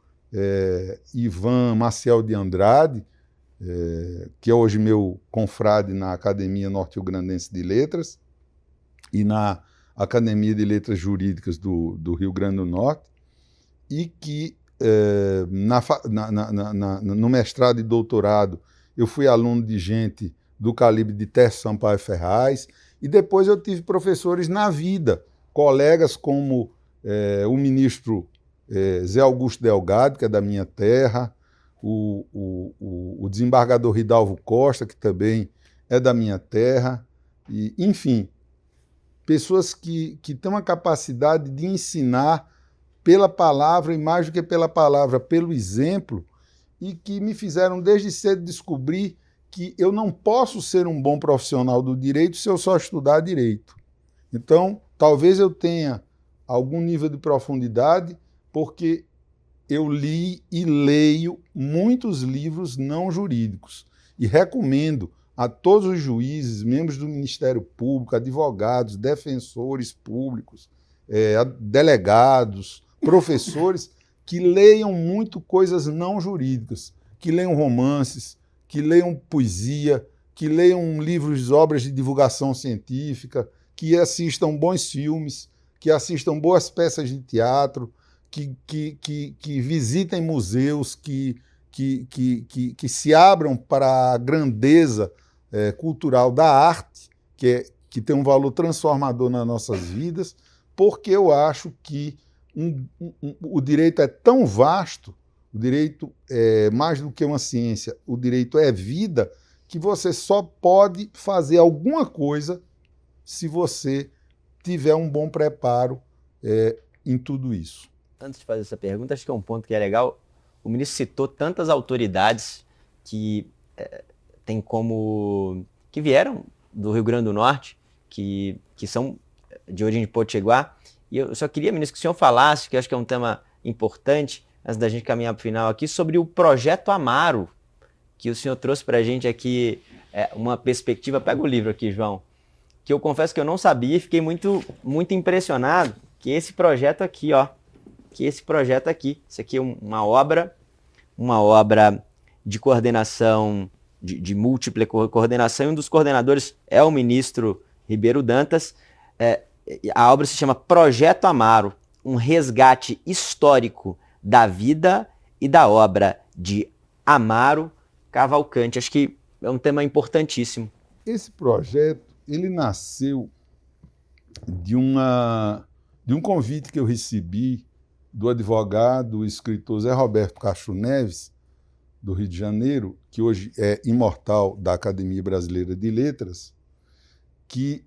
Ivan Maciel de Andrade, que é hoje meu confrade na Academia Norte-Rio-Grandense de Letras e na Academia de Letras Jurídicas do Rio Grande do Norte, e que no mestrado e doutorado eu fui aluno de gente do calibre de Tércio Sampaio Ferraz, e depois eu tive professores na vida, colegas como o ministro Zé Augusto Delgado, que é da minha terra, o desembargador Ridalvo Costa, que também é da minha terra, e, enfim, pessoas que têm uma capacidade de ensinar pela palavra, e mais do que pela palavra, pelo exemplo, e que me fizeram desde cedo descobrir que eu não posso ser um bom profissional do direito se eu só estudar direito. Então, talvez eu tenha algum nível de profundidade, porque eu li e leio muitos livros não jurídicos e recomendo a todos os juízes, membros do Ministério Público, advogados, defensores públicos, delegados, professores, que leiam muito coisas não jurídicas, que leiam romances, que leiam poesia, que leiam livros, obras de divulgação científica, que assistam bons filmes, que assistam boas peças de teatro, que visitem museus, que se abram para a grandeza cultural da arte, que tem um valor transformador nas nossas vidas, porque eu acho que o direito é tão vasto, o direito é mais do que uma ciência, o direito é vida, que você só pode fazer alguma coisa se você tiver um bom preparo em tudo isso. Antes de fazer essa pergunta, acho que é um ponto que é legal. O ministro citou tantas autoridades que que vieram do Rio Grande do Norte, que são de origem potiguar. E eu só queria, ministro, que o senhor falasse, que eu acho que é um tema importante, antes da gente caminhar para o final aqui, sobre o Projeto Amaro, que o senhor trouxe para a gente aqui uma perspectiva. Pega o livro aqui, João, que eu confesso que eu não sabia e fiquei muito, muito impressionado, que esse projeto aqui, isso aqui é uma obra de coordenação, de múltipla coordenação, e um dos coordenadores é o ministro Ribeiro Dantas. A obra se chama Projeto Amaro, um resgate histórico da vida e da obra de Amaro Cavalcante. Acho que é um tema importantíssimo. Esse projeto, ele nasceu de um convite que eu recebi do advogado e escritor Zé Roberto Castro Neves, do Rio de Janeiro, que hoje é imortal da Academia Brasileira de Letras, que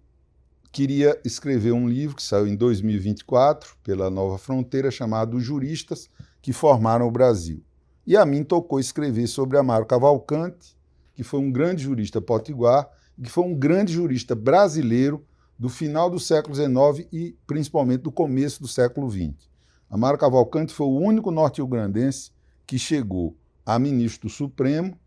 queria escrever um livro que saiu em 2024 pela Nova Fronteira, chamado Os Juristas que Formaram o Brasil. E a mim tocou escrever sobre Amaro Cavalcante, que foi um grande jurista potiguar, que foi um grande jurista brasileiro do final do século XIX e principalmente do começo do século XX. Amaro Cavalcante foi o único norte-riograndense que chegou a ministro do Supremo,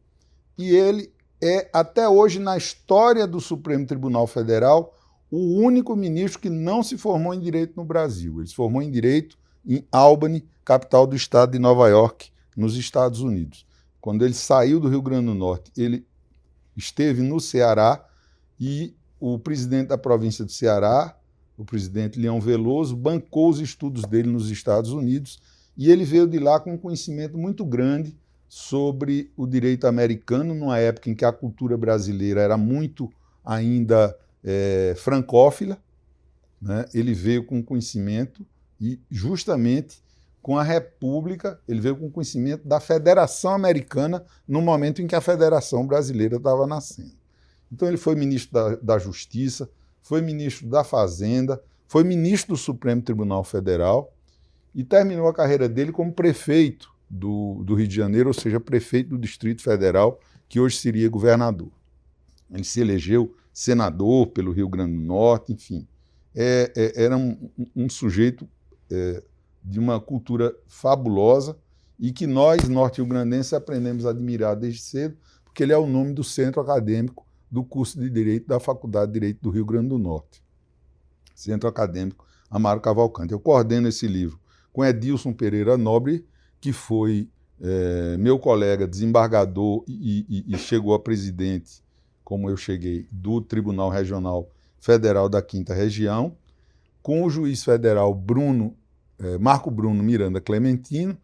e ele é, até hoje, na história do Supremo Tribunal Federal, o único ministro que não se formou em Direito no Brasil. Ele se formou em Direito em Albany, capital do estado de Nova York, nos Estados Unidos. Quando ele saiu do Rio Grande do Norte, ele esteve no Ceará, e o presidente da província do Ceará, o presidente Leão Veloso, bancou os estudos dele nos Estados Unidos e ele veio de lá com um conhecimento muito grande sobre o direito americano, numa época em que a cultura brasileira era muito ainda francófila, né? Ele veio com conhecimento e justamente com a República, ele veio com conhecimento da Federação Americana no momento em que a Federação Brasileira estava nascendo. Então ele foi ministro da Justiça, foi ministro da Fazenda, foi ministro do Supremo Tribunal Federal e terminou a carreira dele como prefeito do Rio de Janeiro, ou seja, prefeito do Distrito Federal, que hoje seria governador. Ele se elegeu senador pelo Rio Grande do Norte, enfim. Era um sujeito de uma cultura fabulosa e que nós, norte-riograndenses, aprendemos a admirar desde cedo, porque ele é o nome do centro acadêmico do curso de Direito da Faculdade de Direito do Rio Grande do Norte. Centro Acadêmico Amaro Cavalcante. Eu coordeno esse livro com Edilson Pereira Nobre, que foi meu colega desembargador e chegou a presidente, como eu cheguei, do Tribunal Regional Federal da 5ª Região, com o juiz federal Marco Bruno Miranda Clementino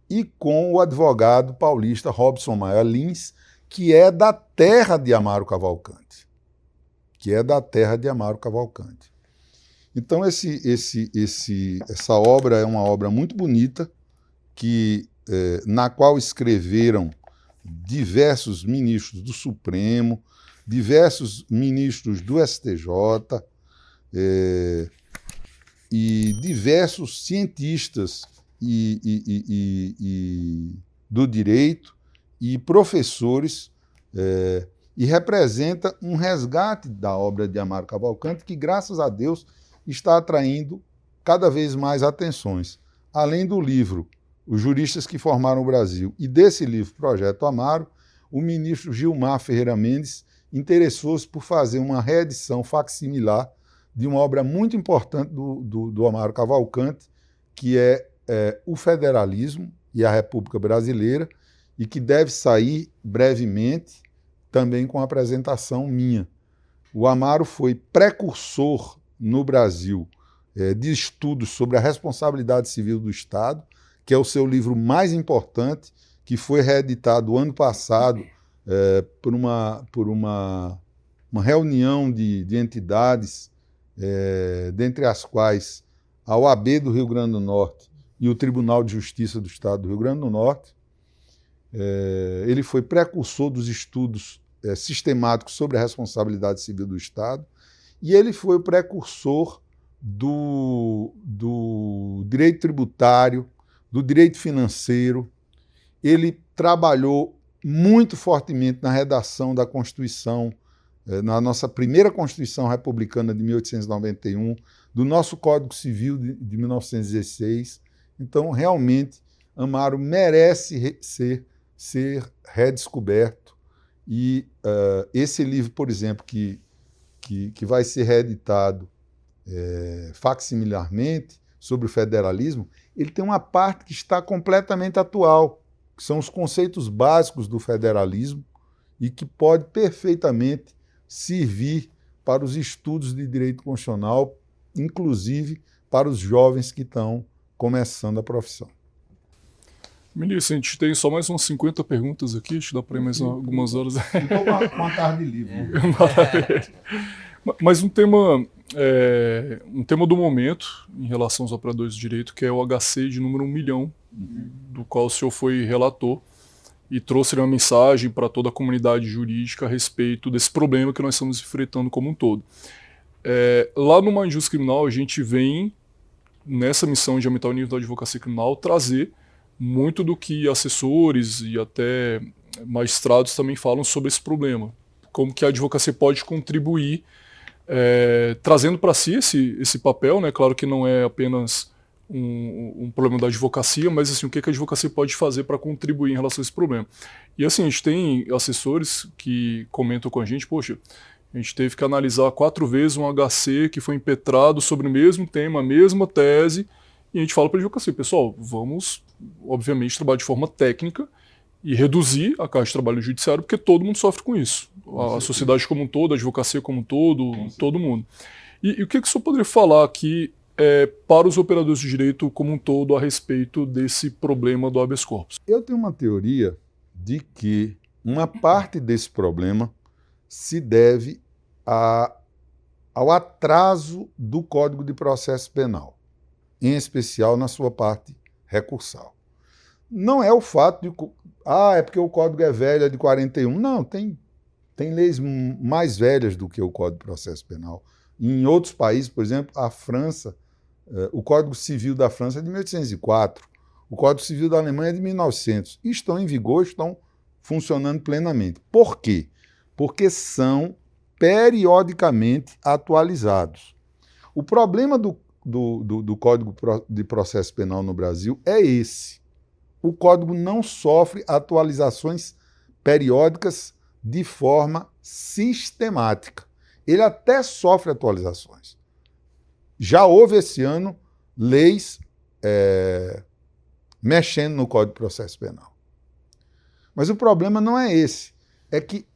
e com o advogado paulista Robson Maia Lins, que é da terra de Amaro Cavalcante. Então, essa obra é uma obra muito bonita, na qual escreveram diversos ministros do Supremo, diversos ministros do STJ e diversos cientistas do direito e professores, e representa um resgate da obra de Amaro Cavalcante que, graças a Deus, está atraindo cada vez mais atenções. Além do livro Os Juristas que Formaram o Brasil e desse livro Projeto Amaro, o ministro Gilmar Ferreira Mendes interessou-se por fazer uma reedição facsimilar de uma obra muito importante do Amaro Cavalcante, que é O Federalismo e a República Brasileira, e que deve sair brevemente, também com a apresentação minha. O Amaro foi precursor no Brasil de estudos sobre a responsabilidade civil do Estado, que é o seu livro mais importante, que foi reeditado ano passado por uma reunião de entidades, dentre as quais a OAB do Rio Grande do Norte e o Tribunal de Justiça do Estado do Rio Grande do Norte. Ele foi precursor dos estudos sistemáticos sobre a responsabilidade civil do Estado e ele foi o precursor do direito tributário, do direito financeiro. Ele trabalhou muito fortemente na redação da Constituição, na nossa primeira Constituição Republicana de 1891, do nosso Código Civil de 1916. Então, realmente, Amaro merece ser redescoberto. E esse livro, por exemplo, que vai ser reeditado facsimilarmente, sobre o federalismo, ele tem uma parte que está completamente atual, que são os conceitos básicos do federalismo e que pode perfeitamente servir para os estudos de direito constitucional, inclusive para os jovens que estão começando a profissão. Ministro, a gente tem só mais umas 50 perguntas aqui, acho que dá para ir mais algumas horas. Então, uma tarde livre. Mas um tema do momento, em relação aos operadores de direito, que é o HC de número 1 milhão, do qual o senhor foi relator, e trouxe uma mensagem para toda a comunidade jurídica a respeito desse problema que nós estamos enfrentando como um todo. Lá no Mind Jus Criminal, a gente vem, nessa missão de aumentar o nível da advocacia criminal, trazer muito do que assessores e até magistrados também falam sobre esse problema. Como que a advocacia pode contribuir, trazendo para si esse papel, né? Claro que não é apenas um problema da advocacia, mas assim, o que a advocacia pode fazer para contribuir em relação a esse problema. E assim, a gente tem assessores que comentam com a gente, poxa, a gente teve que analisar 4 vezes um HC que foi impetrado sobre o mesmo tema, a mesma tese, e a gente fala para a advocacia, pessoal, vamos, obviamente, trabalhar de forma técnica e reduzir a carga de trabalho judiciário, porque todo mundo sofre com isso. A sociedade como um todo, a advocacia como um todo, todo mundo. E o que o senhor poderia falar aqui para os operadores de direito como um todo a respeito desse problema do habeas corpus? Eu tenho uma teoria de que uma parte desse problema se deve ao atraso do Código de Processo Penal, em especial na sua parte recursal. Não é o fato de... é porque o Código é velho, é de 41. Não, tem leis mais velhas do que o Código de Processo Penal. Em outros países, por exemplo, a França, o Código Civil da França é de 1804, o Código Civil da Alemanha é de 1900. E estão em vigor, estão funcionando plenamente. Por quê? Porque são periodicamente atualizados. O problema do Código de Processo Penal no Brasil é esse. O Código não sofre atualizações periódicas de forma sistemática. Ele até sofre atualizações. Já houve esse ano leis mexendo no Código de Processo Penal. Mas o problema não é esse. É que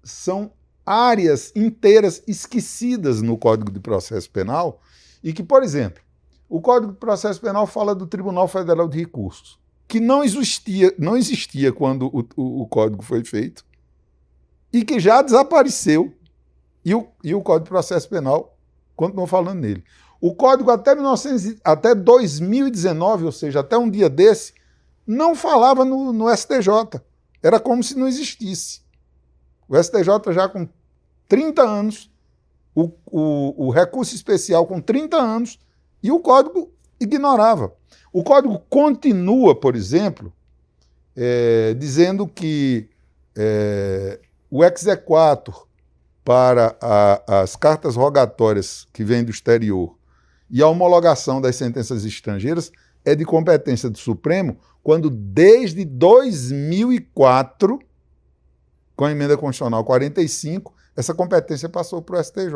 são áreas inteiras esquecidas no Código de Processo Penal e que, por exemplo, o Código de Processo Penal fala do Tribunal Federal de Recursos, que não existia quando o Código foi feito e que já desapareceu e o Código de Processo Penal continuou falando nele. O Código até 2019, ou seja, até um dia desse, não falava no STJ. Era como se não existisse. O STJ já com 30 anos, o recurso especial com 30 anos, e o Código ignorava. O Código continua, por exemplo, dizendo que o exequatur para as cartas rogatórias que vêm do exterior e a homologação das sentenças estrangeiras é de competência do Supremo, quando desde 2004, com a emenda constitucional 45, essa competência passou para o STJ.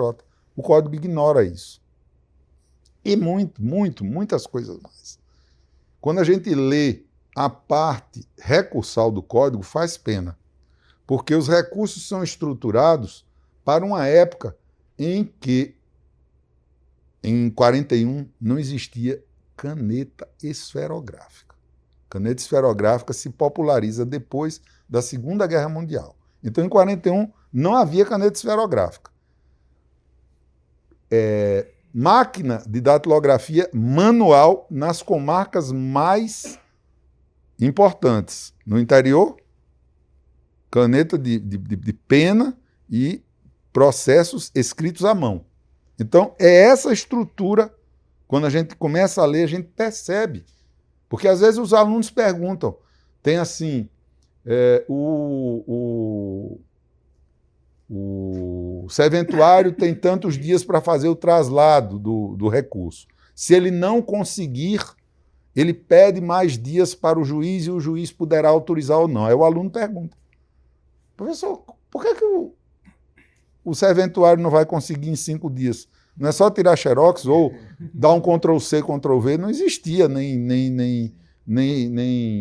O Código ignora isso. E muitas coisas mais. Quando a gente lê a parte recursal do Código, faz pena, porque os recursos são estruturados para uma época em que, em 41, não existia caneta esferográfica. Caneta esferográfica se populariza depois da Segunda Guerra Mundial. Então, em 41, não havia caneta esferográfica. Máquina de datilografia manual nas comarcas mais importantes. No interior, caneta de pena e processos escritos à mão. Então, é essa estrutura, quando a gente começa a ler, a gente percebe. Porque, às vezes, os alunos perguntam, tem assim, o serventuário tem tantos dias para fazer o traslado do recurso. Se ele não conseguir, ele pede mais dias para o juiz e o juiz poderá autorizar ou não. Aí o aluno pergunta, professor, por que o serventuário não vai conseguir em 5 dias? Não é só tirar xerox ou dar um Ctrl+C, Ctrl+V? Não existia nem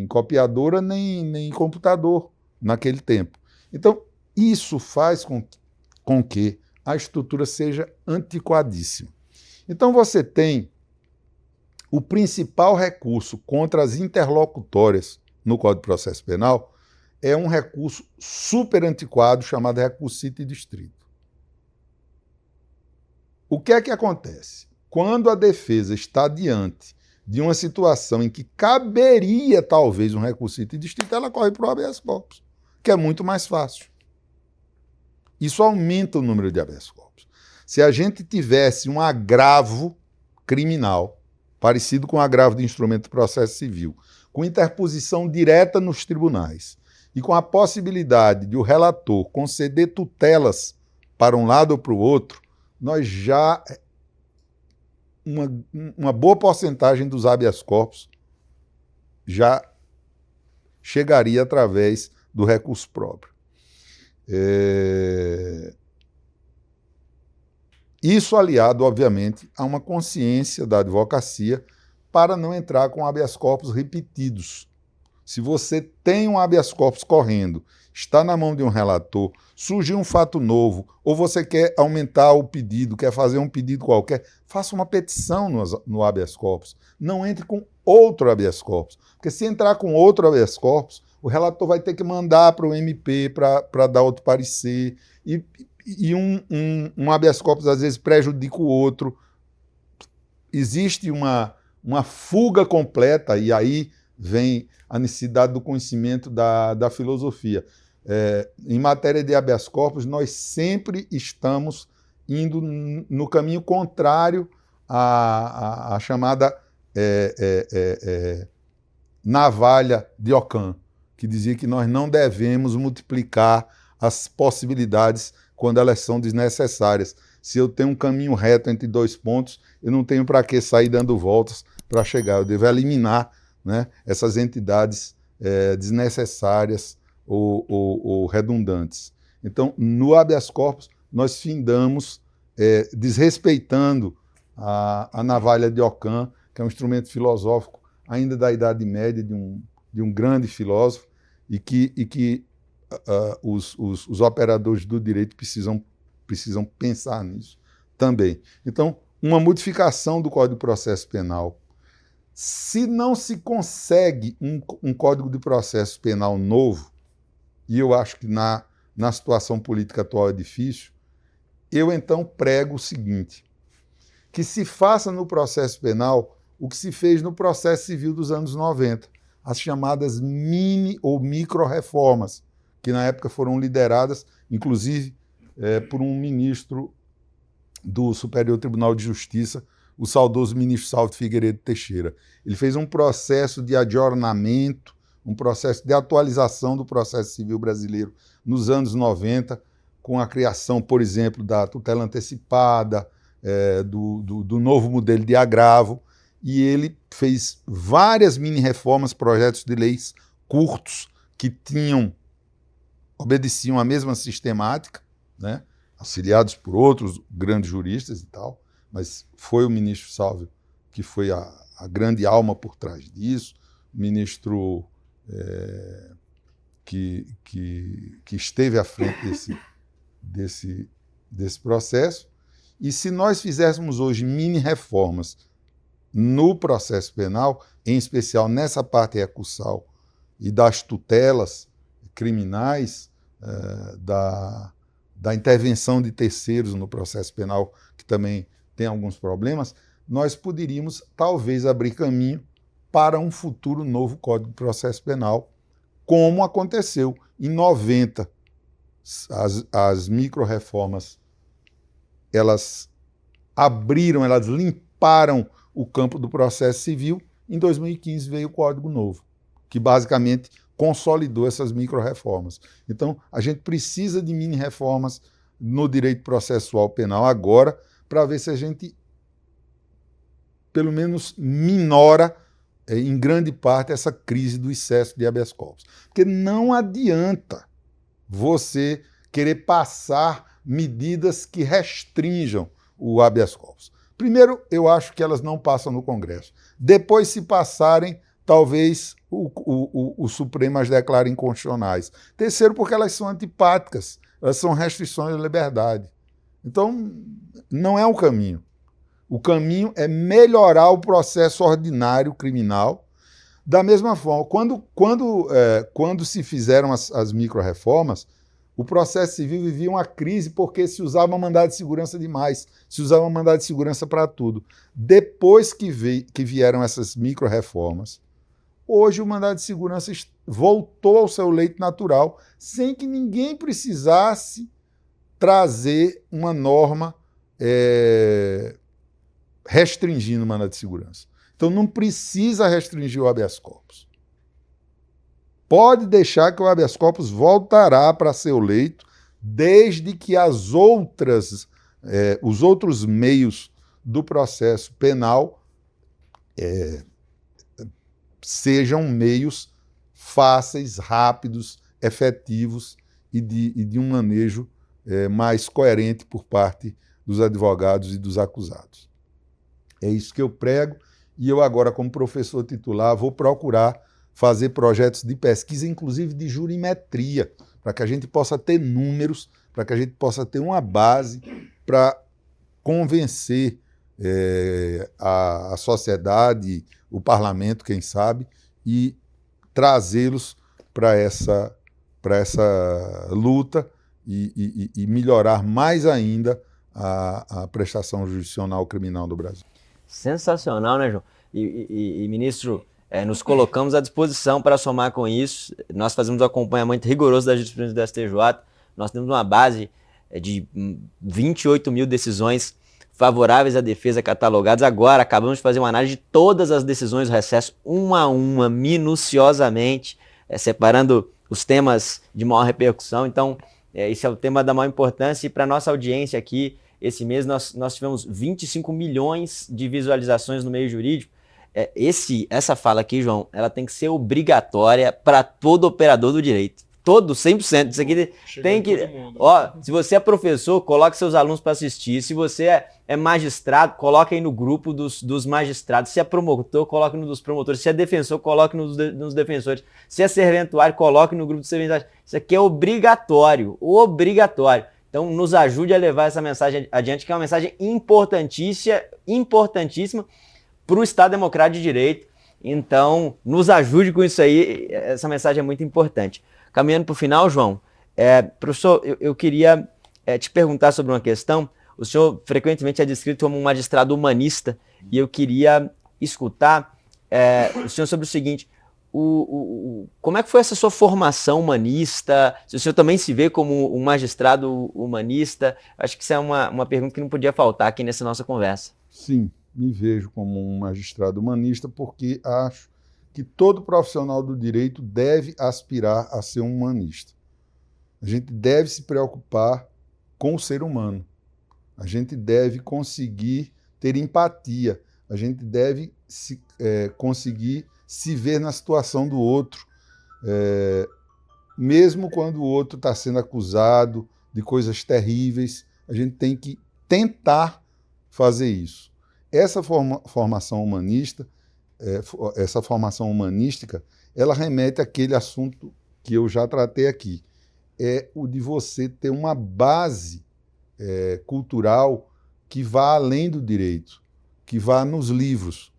copiadora, nem computador naquele tempo. Então, isso faz com que a estrutura seja antiquadíssima. Então, você tem o principal recurso contra as interlocutórias no Código de Processo Penal é um recurso super antiquado chamado recurso cito e distrito. O que é que acontece? Quando a defesa está diante de uma situação em que caberia, talvez, um recurso cito e distrito, ela corre para o habeas corpus, que é muito mais fácil. Isso aumenta o número de habeas corpus. Se a gente tivesse um agravo criminal, parecido com o agravo de instrumento de processo civil, com interposição direta nos tribunais e com a possibilidade de o relator conceder tutelas para um lado ou para o outro, nós já... Uma boa porcentagem dos habeas corpus já chegaria através do recurso próprio. Isso aliado, obviamente, a uma consciência da advocacia para não entrar com habeas corpus repetidos. Se você tem um habeas corpus correndo, está na mão de um relator, surgiu um fato novo, ou você quer aumentar o pedido, quer fazer um pedido qualquer, faça uma petição no habeas corpus. Não entre com outro habeas corpus. Porque se entrar com outro habeas corpus, o relator vai ter que mandar para o MP para dar outro parecer, e um habeas corpus às vezes prejudica o outro. Existe uma fuga completa, e aí vem a necessidade do conhecimento da filosofia. Em matéria de habeas corpus, nós sempre estamos indo no caminho contrário à chamada navalha de Ockham, que dizia que nós não devemos multiplicar as possibilidades quando elas são desnecessárias. Se eu tenho um caminho reto entre dois pontos, eu não tenho para que sair dando voltas para chegar. Eu devo eliminar, né, essas entidades desnecessárias ou redundantes. Então, no habeas corpus, nós findamos desrespeitando a navalha de Ockham, que é um instrumento filosófico ainda da Idade Média, de um grande filósofo, e que os operadores do direito precisam pensar nisso também. Então, uma modificação do Código de Processo Penal. Se não se consegue um Código de Processo Penal novo, e eu acho que na situação política atual é difícil, eu então prego o seguinte, que se faça no processo penal o que se fez no processo civil dos anos 90, as chamadas mini ou micro-reformas, que na época foram lideradas, inclusive, por um ministro do Superior Tribunal de Justiça, o saudoso ministro Salvo Figueiredo Teixeira. Ele fez um processo de adjornamento, um processo de atualização do processo civil brasileiro nos anos 90, com a criação, por exemplo, da tutela antecipada, do novo modelo de agravo, e ele fez várias mini-reformas, projetos de leis curtos, que obedeciam à mesma sistemática, né, auxiliados por outros grandes juristas e tal, mas foi o ministro Salvio que foi a grande alma por trás disso, o ministro que esteve à frente desse processo. E se nós fizéssemos hoje mini-reformas no processo penal, em especial nessa parte recursal e das tutelas criminais, da intervenção de terceiros no processo penal, que também tem alguns problemas, nós poderíamos talvez abrir caminho para um futuro novo Código de Processo Penal, como aconteceu em 90. As micro-reformas, elas abriram, elas limparam o campo do processo civil. Em 2015 veio o Código Novo, que basicamente consolidou essas micro-reformas. Então, a gente precisa de mini-reformas no direito processual penal agora, para ver se a gente, pelo menos, minora, em grande parte, essa crise do excesso de habeas corpus. Porque não adianta você querer passar medidas que restringam o habeas corpus. Primeiro, eu acho que elas não passam no Congresso. Depois, se passarem, talvez o Supremo as declare inconstitucionais. Terceiro, porque elas são antipáticas, elas são restrições à liberdade. Então, não é o caminho. O caminho é melhorar o processo ordinário criminal. Da mesma forma, quando se fizeram as micro-reformas, o processo civil vivia uma crise porque se usava mandado de segurança demais, se usava mandado de segurança para tudo. Depois que vieram essas micro-reformas, hoje o mandado de segurança voltou ao seu leito natural, sem que ninguém precisasse trazer uma norma restringindo o mandado de segurança. Então não precisa restringir o habeas corpus. Pode deixar que o habeas corpus voltará para seu leito, desde que os outros meios do processo penal sejam meios fáceis, rápidos, efetivos e de um manejo mais coerente por parte dos advogados e dos acusados. É isso que eu prego, e eu agora, como professor titular, vou procurar fazer projetos de pesquisa, inclusive de jurimetria, para que a gente possa ter números, para que a gente possa ter uma base para convencer a sociedade, o parlamento, quem sabe, e trazê-los para essa luta e melhorar mais ainda a prestação jurisdicional criminal do Brasil. Sensacional, né, João? Ministro, nos colocamos à disposição para somar com isso. Nós fazemos um acompanhamento rigoroso da jurisprudência do STJ. Nós temos uma base de 28 mil decisões favoráveis à defesa catalogadas. Agora, acabamos de fazer uma análise de todas as decisões do recesso, uma a uma, minuciosamente, separando os temas de maior repercussão. Então, esse é o tema da maior importância. E para a nossa audiência aqui, esse mês nós tivemos 25 milhões de visualizações no meio jurídico. Essa fala aqui, João, ela tem que ser obrigatória para todo operador do direito. Todo, 100%. Isso aqui tem que... Ó, se você é professor, coloque seus alunos para assistir. Se você é magistrado, coloque aí no grupo dos magistrados. Se é promotor, coloque no dos promotores. Se é defensor, coloque nos defensores. Se é serventuário, coloque no grupo dos serventuários. Isso aqui é obrigatório. Obrigatório. Então, nos ajude a levar essa mensagem adiante, que é uma mensagem importantíssima para o Estado Democrático de Direito. Então, nos ajude com isso aí. Essa mensagem é muito importante. Caminhando para o final, João, professor, eu queria te perguntar sobre uma questão. O senhor frequentemente é descrito como um magistrado humanista e eu queria escutar o senhor sobre o seguinte: como é que foi essa sua formação humanista? Se o senhor também se vê como um magistrado humanista? Acho que isso é uma pergunta que não podia faltar aqui nessa nossa conversa. Sim, me vejo como um magistrado humanista porque acho que todo profissional do direito deve aspirar a ser um humanista. A gente deve se preocupar com o ser humano. A gente deve conseguir ter empatia. A gente deve conseguir se ver na situação do outro, mesmo quando o outro está sendo acusado de coisas terríveis. A gente tem que tentar fazer isso. Essa formação humanista, essa formação humanística, ela remete àquele assunto que eu já tratei aqui. É o de você ter uma base cultural que vá além do direito, que vá nos livros.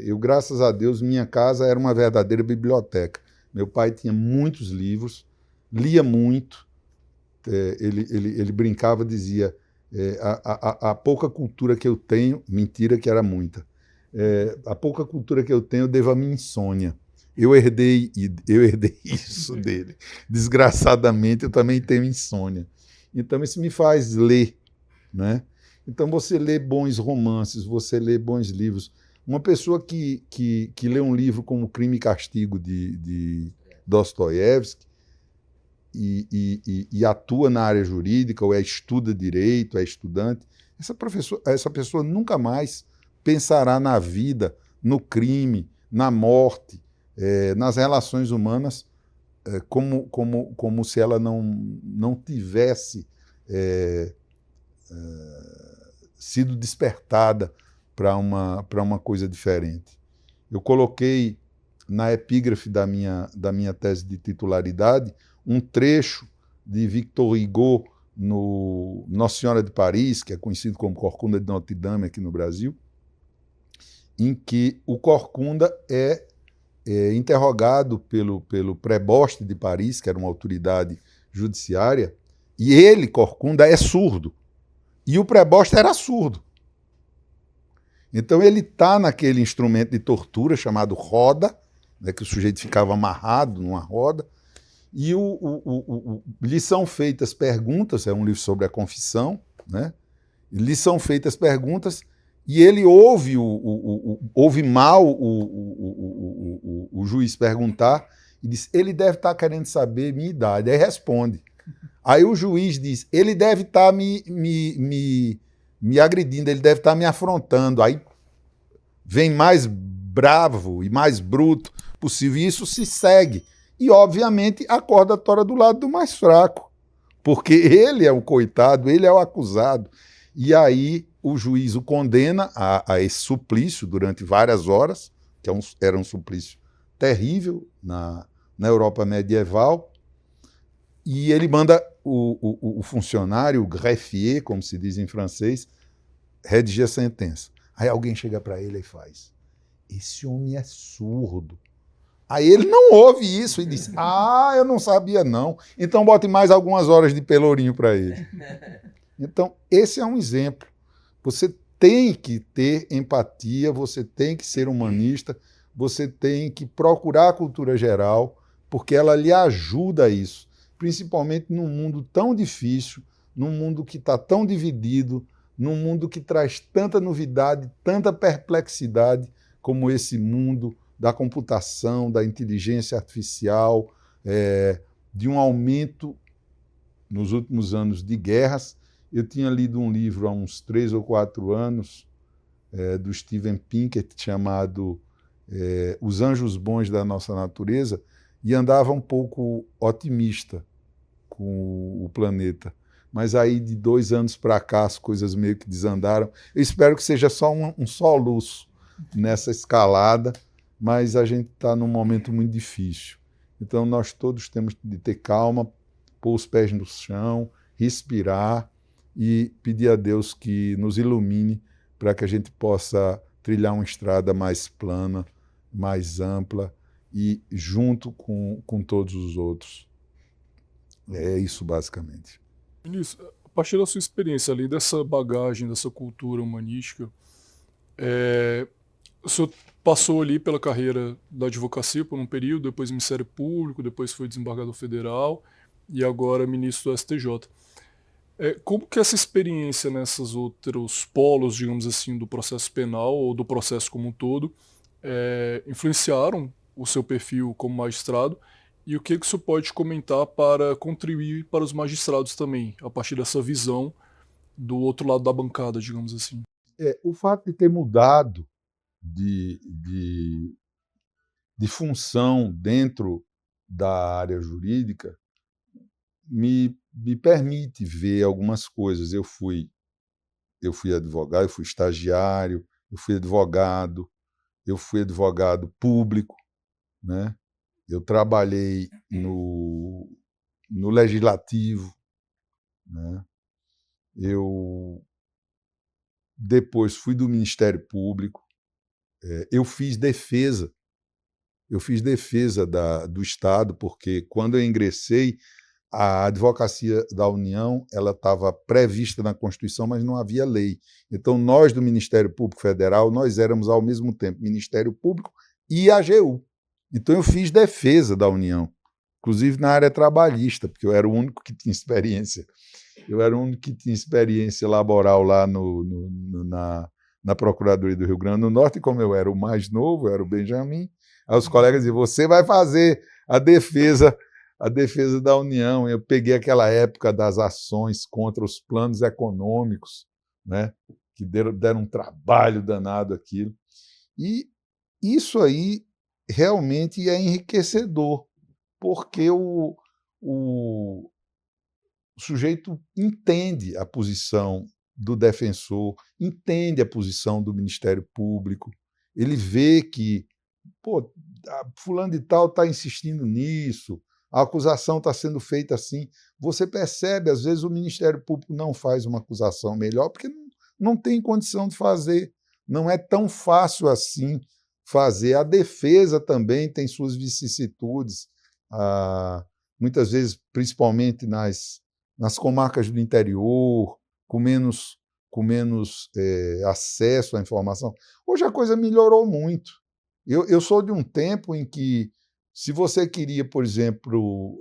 Eu, graças a Deus, minha casa era uma verdadeira biblioteca. Meu pai tinha muitos livros, lia muito, ele brincava, dizia, a pouca cultura que eu tenho, mentira que era muita, a pouca cultura que eu tenho eu devo à minha insônia. Eu herdei isso dele. Desgraçadamente, eu também tenho insônia. Então, isso me faz ler, né? Então, você lê bons romances, você lê bons livros. Uma pessoa que lê um livro como Crime e Castigo, de Dostoiévski, e atua na área jurídica, ou estuda direito, é estudante, essa pessoa nunca mais pensará na vida, no crime, na morte, nas relações humanas, como se ela não tivesse sido despertada para uma coisa diferente. Eu coloquei na epígrafe da minha tese de titularidade um trecho de Victor Hugo no Nossa Senhora de Paris, que é conhecido como Corcunda de Notre Dame aqui no Brasil, em que o Corcunda é interrogado pelo preboste de Paris, que era uma autoridade judiciária, e ele, Corcunda, é surdo. E o preboste era surdo. Então ele está naquele instrumento de tortura chamado roda, né, que o sujeito ficava amarrado numa roda, e lhe são feitas perguntas, é um livro sobre a confissão, né? Lhe são feitas perguntas e ele ouve mal o juiz perguntar e diz, ele deve estar querendo saber minha idade. Aí responde. Aí o juiz diz, ele deve estar me agredindo, ele deve estar me afrontando. Aí vem mais bravo e mais bruto possível, e isso se segue. E, obviamente, a corda tora do lado do mais fraco, porque ele é o coitado, ele é o acusado. E aí o juiz o condena a esse suplício durante várias horas, que era um suplício terrível na Europa medieval, E ele manda o funcionário, o greffier, como se diz em francês, redigir a sentença. Aí alguém chega para ele e faz: esse homem é surdo. Aí ele não ouve isso e diz: ah, eu não sabia não. Então bote mais algumas horas de pelourinho para ele. Então, esse é um exemplo. Você tem que ter empatia, você tem que ser humanista, você tem que procurar a cultura geral, porque ela lhe ajuda a isso, principalmente num mundo tão difícil, num mundo que está tão dividido, num mundo que traz tanta novidade, tanta perplexidade, como esse mundo da computação, da inteligência artificial, de um aumento nos últimos anos de guerras. Eu tinha lido um livro há uns 3 ou 4 anos, do Steven Pinker, chamado Os Anjos Bons da Nossa Natureza, e andava um pouco otimista com o planeta. Mas aí, de 2 anos para cá, as coisas meio que desandaram. Eu espero que seja só um soluço nessa escalada, mas a gente está num momento muito difícil. Então, nós todos temos de ter calma, pôr os pés no chão, respirar e pedir a Deus que nos ilumine para que a gente possa trilhar uma estrada mais plana, mais ampla e junto com todos os outros. É isso, basicamente. Ministro, a partir da sua experiência, além dessa bagagem, dessa cultura humanística, o senhor passou ali pela carreira da advocacia por um período, depois Ministério Público, depois foi desembargador federal e agora ministro do STJ. Como que essa experiência nesses outros polos, digamos assim, do processo penal ou do processo como um todo, influenciaram o seu perfil como magistrado? E o que o senhor pode comentar para contribuir para os magistrados também, a partir dessa visão do outro lado da bancada, digamos assim? O fato de ter mudado de função dentro da área jurídica me permite ver algumas coisas. Eu fui advogado, eu fui estagiário, eu fui advogado público, né? Eu trabalhei no legislativo, né? Eu depois fui do Ministério Público, eu fiz defesa do Estado, porque quando eu ingressei, a advocacia da União ela estava prevista na Constituição, mas não havia lei. Então, nós do Ministério Público Federal, nós éramos ao mesmo tempo Ministério Público e AGU. Então, eu fiz defesa da União, inclusive na área trabalhista, porque eu era o único que tinha experiência. Eu era o único que tinha experiência laboral lá na Procuradoria do Rio Grande do Norte, e como eu era o mais novo, eu era o Benjamin, aí os colegas diziam: você vai fazer a defesa da União. Eu peguei aquela época das ações contra os planos econômicos, né, que deram um trabalho danado aquilo. E isso aí realmente é enriquecedor, porque o sujeito entende a posição do defensor, entende a posição do Ministério Público, ele vê que, fulano de tal está insistindo nisso, a acusação está sendo feita assim. Você percebe, às vezes o Ministério Público não faz uma acusação melhor porque não tem condição de fazer. Não é tão fácil assim fazer. A defesa também tem suas vicissitudes, muitas vezes, principalmente nas comarcas do interior, com menos acesso à informação. Hoje a coisa melhorou muito. Eu sou de um tempo em que, se você queria, por exemplo,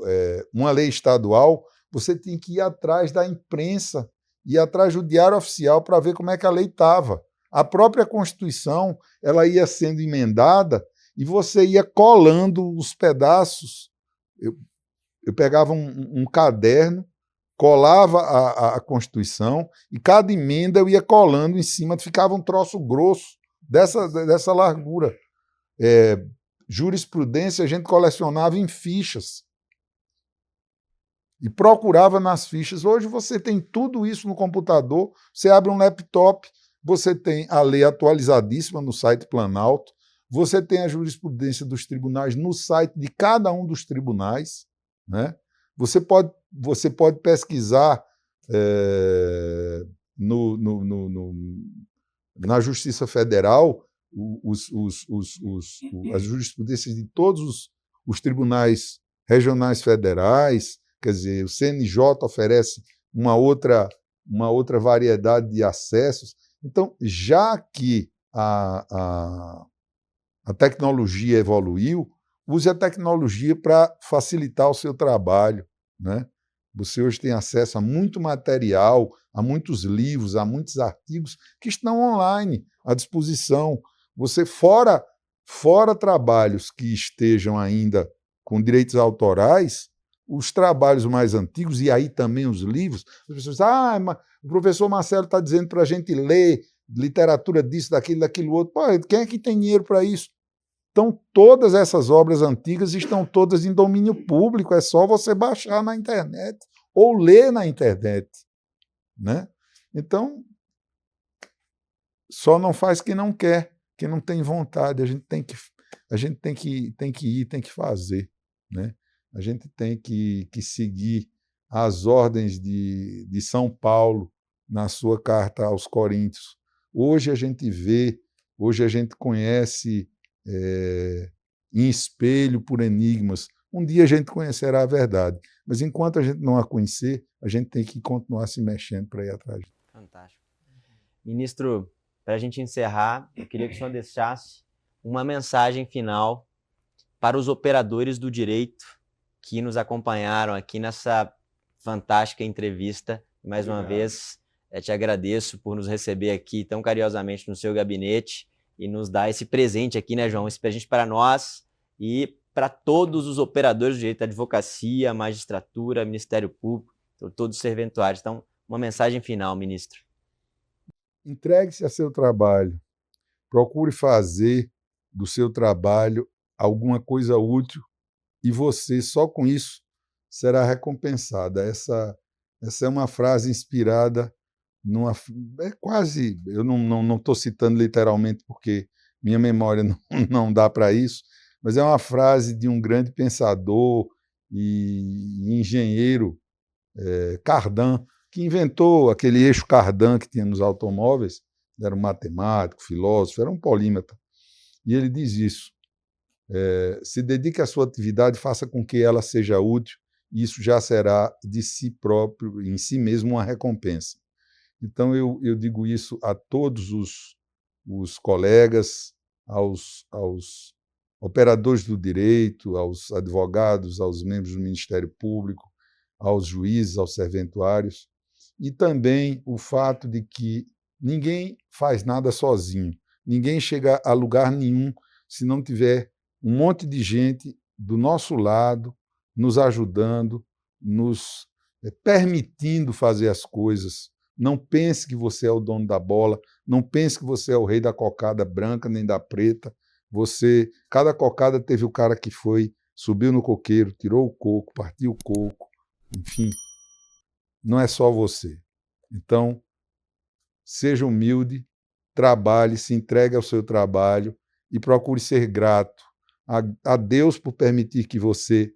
uma lei estadual, você tinha que ir atrás da imprensa, ir atrás do Diário Oficial para ver como é que a lei estava. A própria Constituição ela ia sendo emendada e você ia colando os pedaços. Eu pegava um caderno, colava a Constituição e cada emenda eu ia colando em cima, ficava um troço grosso dessa largura. Jurisprudência a gente colecionava em fichas e procurava nas fichas. Hoje você tem tudo isso no computador, você abre um laptop, você tem a lei atualizadíssima no site Planalto, você tem a jurisprudência dos tribunais no site de cada um dos tribunais, né? Você pode pesquisar na Justiça Federal as jurisprudências de todos os tribunais regionais federais, quer dizer, o CNJ oferece uma outra variedade de acessos. Então, já que a tecnologia evoluiu, use a tecnologia para facilitar o seu trabalho, né? Você hoje tem acesso a muito material, a muitos livros, a muitos artigos que estão online à disposição. Você, fora trabalhos que estejam ainda com direitos autorais, os trabalhos mais antigos, e aí também os livros, as pessoas dizem, o professor Marcelo está dizendo para a gente ler literatura disso, daquilo outro. Pô, quem é que tem dinheiro para isso? Então, todas essas obras antigas estão todas em domínio público, é só você baixar na internet ou ler na internet, né? Então, só não faz quem não quer, quem não tem vontade. A gente tem que ir, tem que fazer, né? A gente tem que seguir as ordens de São Paulo na sua carta aos Coríntios. Hoje a gente vê, hoje a gente conhece em espelho por enigmas. Um dia a gente conhecerá a verdade, mas enquanto a gente não a conhecer, a gente tem que continuar se mexendo para ir atrás. Fantástico. Ministro, para a gente encerrar, eu queria que o senhor deixasse uma mensagem final para os operadores do direito que nos acompanharam aqui nessa fantástica entrevista. Mais uma vez, te agradeço por nos receber aqui tão carinhosamente no seu gabinete e nos dar esse presente aqui, né, João? Esse presente para nós e para todos os operadores do direito da advocacia, magistratura, Ministério Público, todos os serventuários. Então, uma mensagem final, ministro. Entregue-se a seu trabalho. Procure fazer do seu trabalho alguma coisa útil e você, só com isso, será recompensada. Essa é uma frase inspirada numa... eu não estou citando literalmente porque minha memória não dá para isso, mas é uma frase de um grande pensador e engenheiro, Cardan, que inventou aquele eixo Cardan que tinha nos automóveis. Era um matemático, filósofo, era um polímata. E ele diz isso: se dedique à sua atividade, faça com que ela seja útil, e isso já será de si próprio, em si mesmo, uma recompensa. Então, eu digo isso a todos os colegas, aos operadores do direito, aos advogados, aos membros do Ministério Público, aos juízes, aos serventuários, e também o fato de que ninguém faz nada sozinho, ninguém chega a lugar nenhum se não tiver um monte de gente do nosso lado, nos ajudando, nos permitindo fazer as coisas. Não pense que você é o dono da bola, não pense que você é o rei da cocada branca nem da preta. Cada cocada teve o cara que subiu no coqueiro, tirou o coco, partiu o coco, enfim, não é só você. Então, seja humilde, trabalhe, se entregue ao seu trabalho e procure ser grato a Deus por permitir que você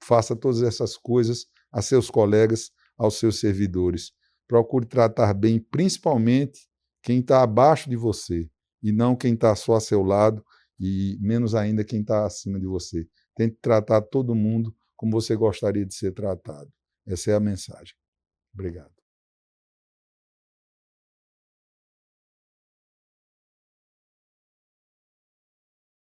faça todas essas coisas, a seus colegas, aos seus servidores. Procure tratar bem, principalmente, quem está abaixo de você, e não quem está só a seu lado, e menos ainda quem está acima de você. Tente tratar todo mundo como você gostaria de ser tratado. Essa é a mensagem. Obrigado.